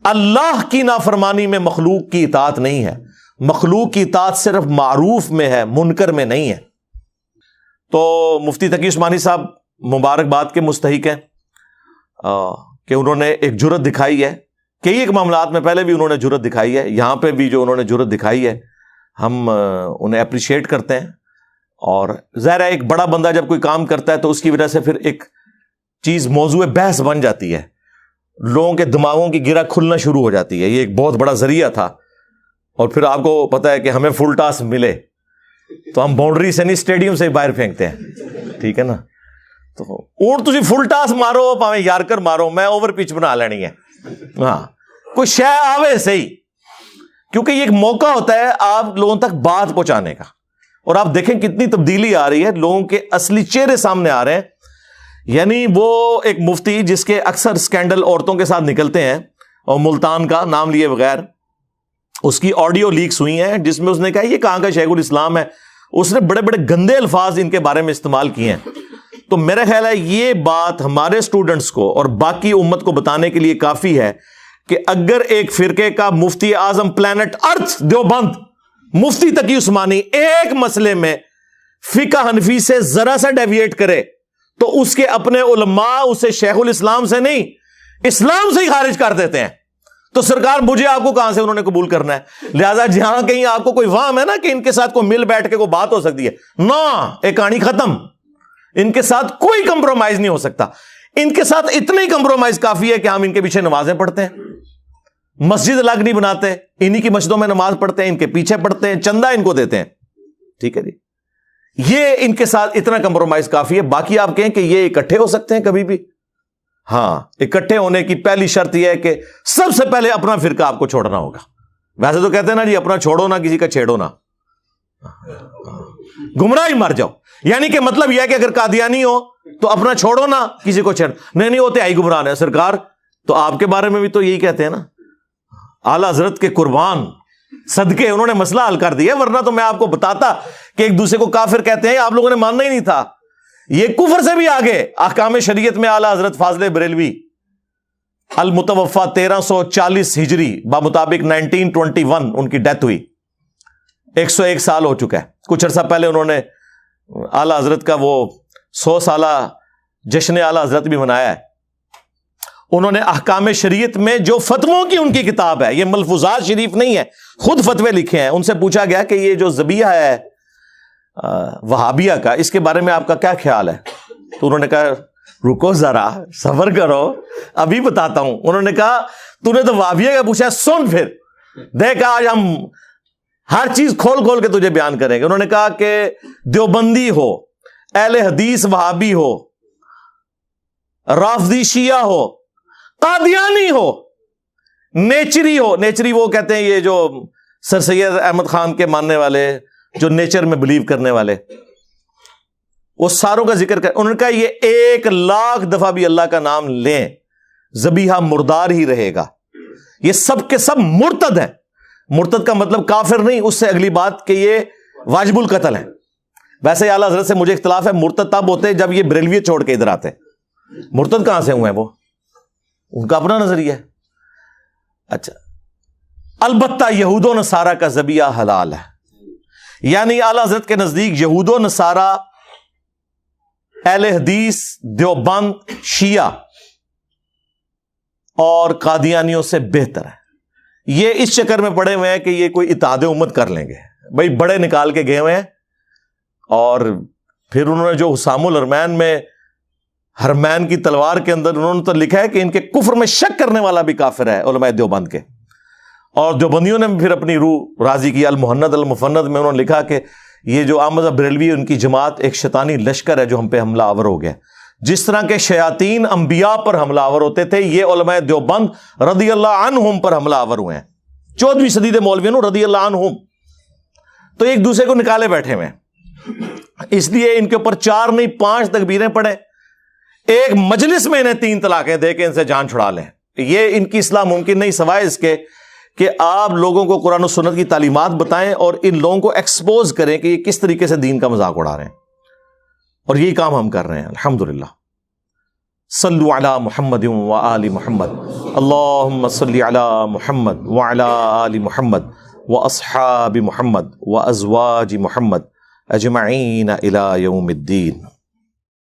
اللہ کی نافرمانی میں مخلوق کی اطاعت نہیں ہے. مخلوق کی اطاعت صرف معروف میں ہے، منکر میں نہیں ہے. تو مفتی تقی عثمانی صاحب مبارکباد کے مستحق ہیں کہ انہوں نے ایک جرت دکھائی ہے. کئی ایک معاملات میں پہلے بھی انہوں نے جرت دکھائی ہے، یہاں پہ بھی جو انہوں نے جرت دکھائی ہے ہم انہیں اپریشیٹ کرتے ہیں. اور ظاہر ہے ایک بڑا بندہ جب کوئی کام کرتا ہے تو اس کی وجہ سے پھر ایک چیز موضوع بحث بن جاتی ہے، لوگوں کے دماغوں کی گرہ کھلنا شروع ہو جاتی ہے. یہ ایک بہت بڑا ذریعہ تھا. اور پھر آپ کو پتا ہے کہ ہمیں فل ٹاس ملے تو ہم باؤنڈری سے نہیں اسٹیڈیم سے باہر پھینکتے ہیں، ٹھیک ہے نا. تو اونٹ تجھے فل ٹاس مارو پاویں یارکر مارو، میں اوور پچ بنا لینی ہے. ہاں کوئی شے آوے صحیح، کیونکہ یہ ایک موقع ہوتا ہے آپ لوگوں تک بات پہنچانے کا. اور آپ دیکھیں کتنی تبدیلی آ رہی ہے، لوگوں کے اصلی چہرے سامنے آ رہے ہیں. یعنی وہ ایک مفتی جس کے اکثر سکینڈل عورتوں کے ساتھ نکلتے ہیں، اور ملتان کا نام لیے بغیر اس کی آڈیو لیکس ہوئی ہیں جس میں اس نے کہا یہ کہاں کا شیخ الاسلام ہے. اس نے بڑے بڑے گندے الفاظ ان کے بارے میں استعمال کیے ہیں. تو میرا خیال ہے یہ بات ہمارے اسٹوڈنٹس کو اور باقی امت کو بتانے کے لیے کافی ہے کہ اگر ایک فرقے کا مفتی اعظم پلانٹ ارتھ دیوبند مفتی تقی عثمانی ایک مسئلے میں فقہ حنفی سے ذرا سا ڈیویٹ کرے تو اس کے اپنے علماء اسے شیخ الاسلام سے نہیں اسلام سے ہی خارج کر دیتے ہیں. تو سرکار مجھے آپ کو کہاں سے انہوں نے قبول کرنا ہے؟ لہذا جہاں کہیں آپ کو کوئی وہم ہے نا کہ ان کے ساتھ کوئی مل بیٹھ کے کوئی بات ہو سکتی ہے، نا ایک کہانی ختم. ان کے ساتھ کوئی کمپرومائز نہیں ہو سکتا. ان کے ساتھ اتنا ہی کمپرومائز کافی ہے کہ ہم ان کے پیچھے نمازیں پڑھتے ہیں، مسجد الگ نہیں بناتے، انہی کی مسجدوں میں نماز پڑھتے ہیں، ان کے پیچھے پڑھتے ہیں، چندہ ان کو دیتے ہیں. ٹھیک ہے جی، یہ ان کے ساتھ اتنا کمپرومائز کافی ہے. باقی آپ کہیں کہ یہ اکٹھے ہو سکتے ہیں کبھی بھی، ہاں اکٹھے ہونے کی پہلی شرط یہ ہے کہ سب سے پہلے اپنا فرقہ آپ کو چھوڑنا ہوگا. ویسے تو کہتے ہیں نا جی اپنا چھوڑو نہ کسی کا چھیڑو نہ, گمراہ ہی مر جاؤ. یعنی کہ مطلب یہ ہے کہ اگر قادیانی ہو تو اپنا چھوڑو نہ کسی کو چھیڑ. نہیں ہوتے آئی گمراہ ہے سرکار, تو آپ کے بارے میں بھی تو یہی کہتے ہیں نا. اعلیٰ حضرت کے قربان صدقے انہوں نے مسئلہ حل کر دیا, ورنہ تو میں آپ کو بتاتا کہ ایک دوسرے کو کافر کہتے ہیں, آپ لوگوں نے ماننا ہی نہیں تھا. یہ کفر سے بھی آگے احکام شریعت میں اعلیٰ حضرت فاضل بریلوی المتوفا 1340 ہجری بمطابق 1921 ان کی ڈیتھ ہوئی, 101 سال ہو چکا ہے. کچھ عرصہ پہلے انہوں نے اعلیٰ حضرت کا وہ 100 سالہ جشن اعلیٰ حضرت بھی منایا ہے. انہوں نے احکام شریعت میں جو فتووں کی ان کی کتاب ہے, یہ ملفوظات شریف نہیں ہے, خود فتوے لکھے ہیں. ان سے پوچھا گیا کہ یہ جو ذبیحہ ہے وہابیہ کا, اس کے بارے میں آپ کا کیا خیال ہے؟ تو انہوں نے کہا رکو ذرا صبر کرو ابھی بتاتا ہوں. انہوں نے کہا تو نے تو وہابیہ کا پوچھا, سن پھر دیکھ آج ہم ہر چیز کھول کھول کے تجھے بیان کریں گے. انہوں نے کہا کہ دیوبندی ہو, اہل حدیث وہابی ہو, رافضی شیعہ ہو, قادیانی ہو, نیچری ہو. نیچری وہ کہتے ہیں یہ جو سر سید احمد خان کے ماننے والے, جو نیچر میں بلیو کرنے والے, وہ ساروں کا ذکر کر. انہوں نے کہا یہ 1,00,000 دفعہ بھی اللہ کا نام لیں ذبیحہ مردار ہی رہے گا. یہ سب کے سب مرتد ہیں. مرتد کا مطلب کافر نہیں, اس سے اگلی بات کہ یہ واجب القتل ہیں. ویسے اعلیٰ حضرت سے مجھے اختلاف ہے, مرتد تب ہوتے جب یہ بریلوی چھوڑ کے ادھر آتے. مرتد کہاں سے ہوئے ہیں وہ, ان کا اپنا نظریہ ہے. اچھا, البتہ یہود و نصارہ کا ذبیحہ حلال ہے. یعنی اعلیٰ حضرت کے نزدیک یہود و نصارہ, اہل حدیث, دیوبند, شیعہ اور قادیانیوں سے بہتر ہے. یہ اس چکر میں پڑے ہوئے ہیں کہ یہ کوئی اتحاد امت کر لیں گے. بھائی بڑے نکال کے گئے ہوئے ہیں, اور پھر انہوں نے جو حسام الحرمین میں حرمین کی تلوار کے اندر انہوں نے تو لکھا ہے کہ ان کے کفر میں شک کرنے والا بھی کافر ہے علماء دیوبند کے. اور دیوبندیوں نے پھر اپنی روح راضی کی, المہند المفند میں انہوں نے لکھا کہ یہ جو احمد بریلوی ان کی جماعت ایک شیطانی لشکر ہے جو ہم پہ حملہ آور ہو گیا. جس طرح کے شیاطین انبیاء پر حملہ آور ہوتے تھے, یہ علماء دیوبند رضی اللہ عنہم پر حملہ آور ہوئے ہیں. 14ویں صدی کے مولویوں رضی اللہ عنہم تو ایک دوسرے کو نکالے بیٹھے ہوئے ہیں. اس لیے ان کے اوپر 4 نہیں 5 تکبیریں پڑھیں, ایک مجلس میں انہیں 3 طلاقیں دے کے ان سے جان چھڑا لیں. یہ ان کی اصلاح ممکن نہیں سوائے اس کے کہ آپ لوگوں کو قرآن و سنت کی تعلیمات بتائیں اور ان لوگوں کو ایکسپوز کریں کہ یہ کس طریقے سے دین کا مذاق اڑا رہے ہیں. اور یہی کام ہم کر رہے ہیں الحمدللہ. صلو علی محمد و آل محمد, اللہم صلی علی محمد وعلی آل محمد و اصحاب محمد و ازواج محمد اجمعین الی یوم الدین.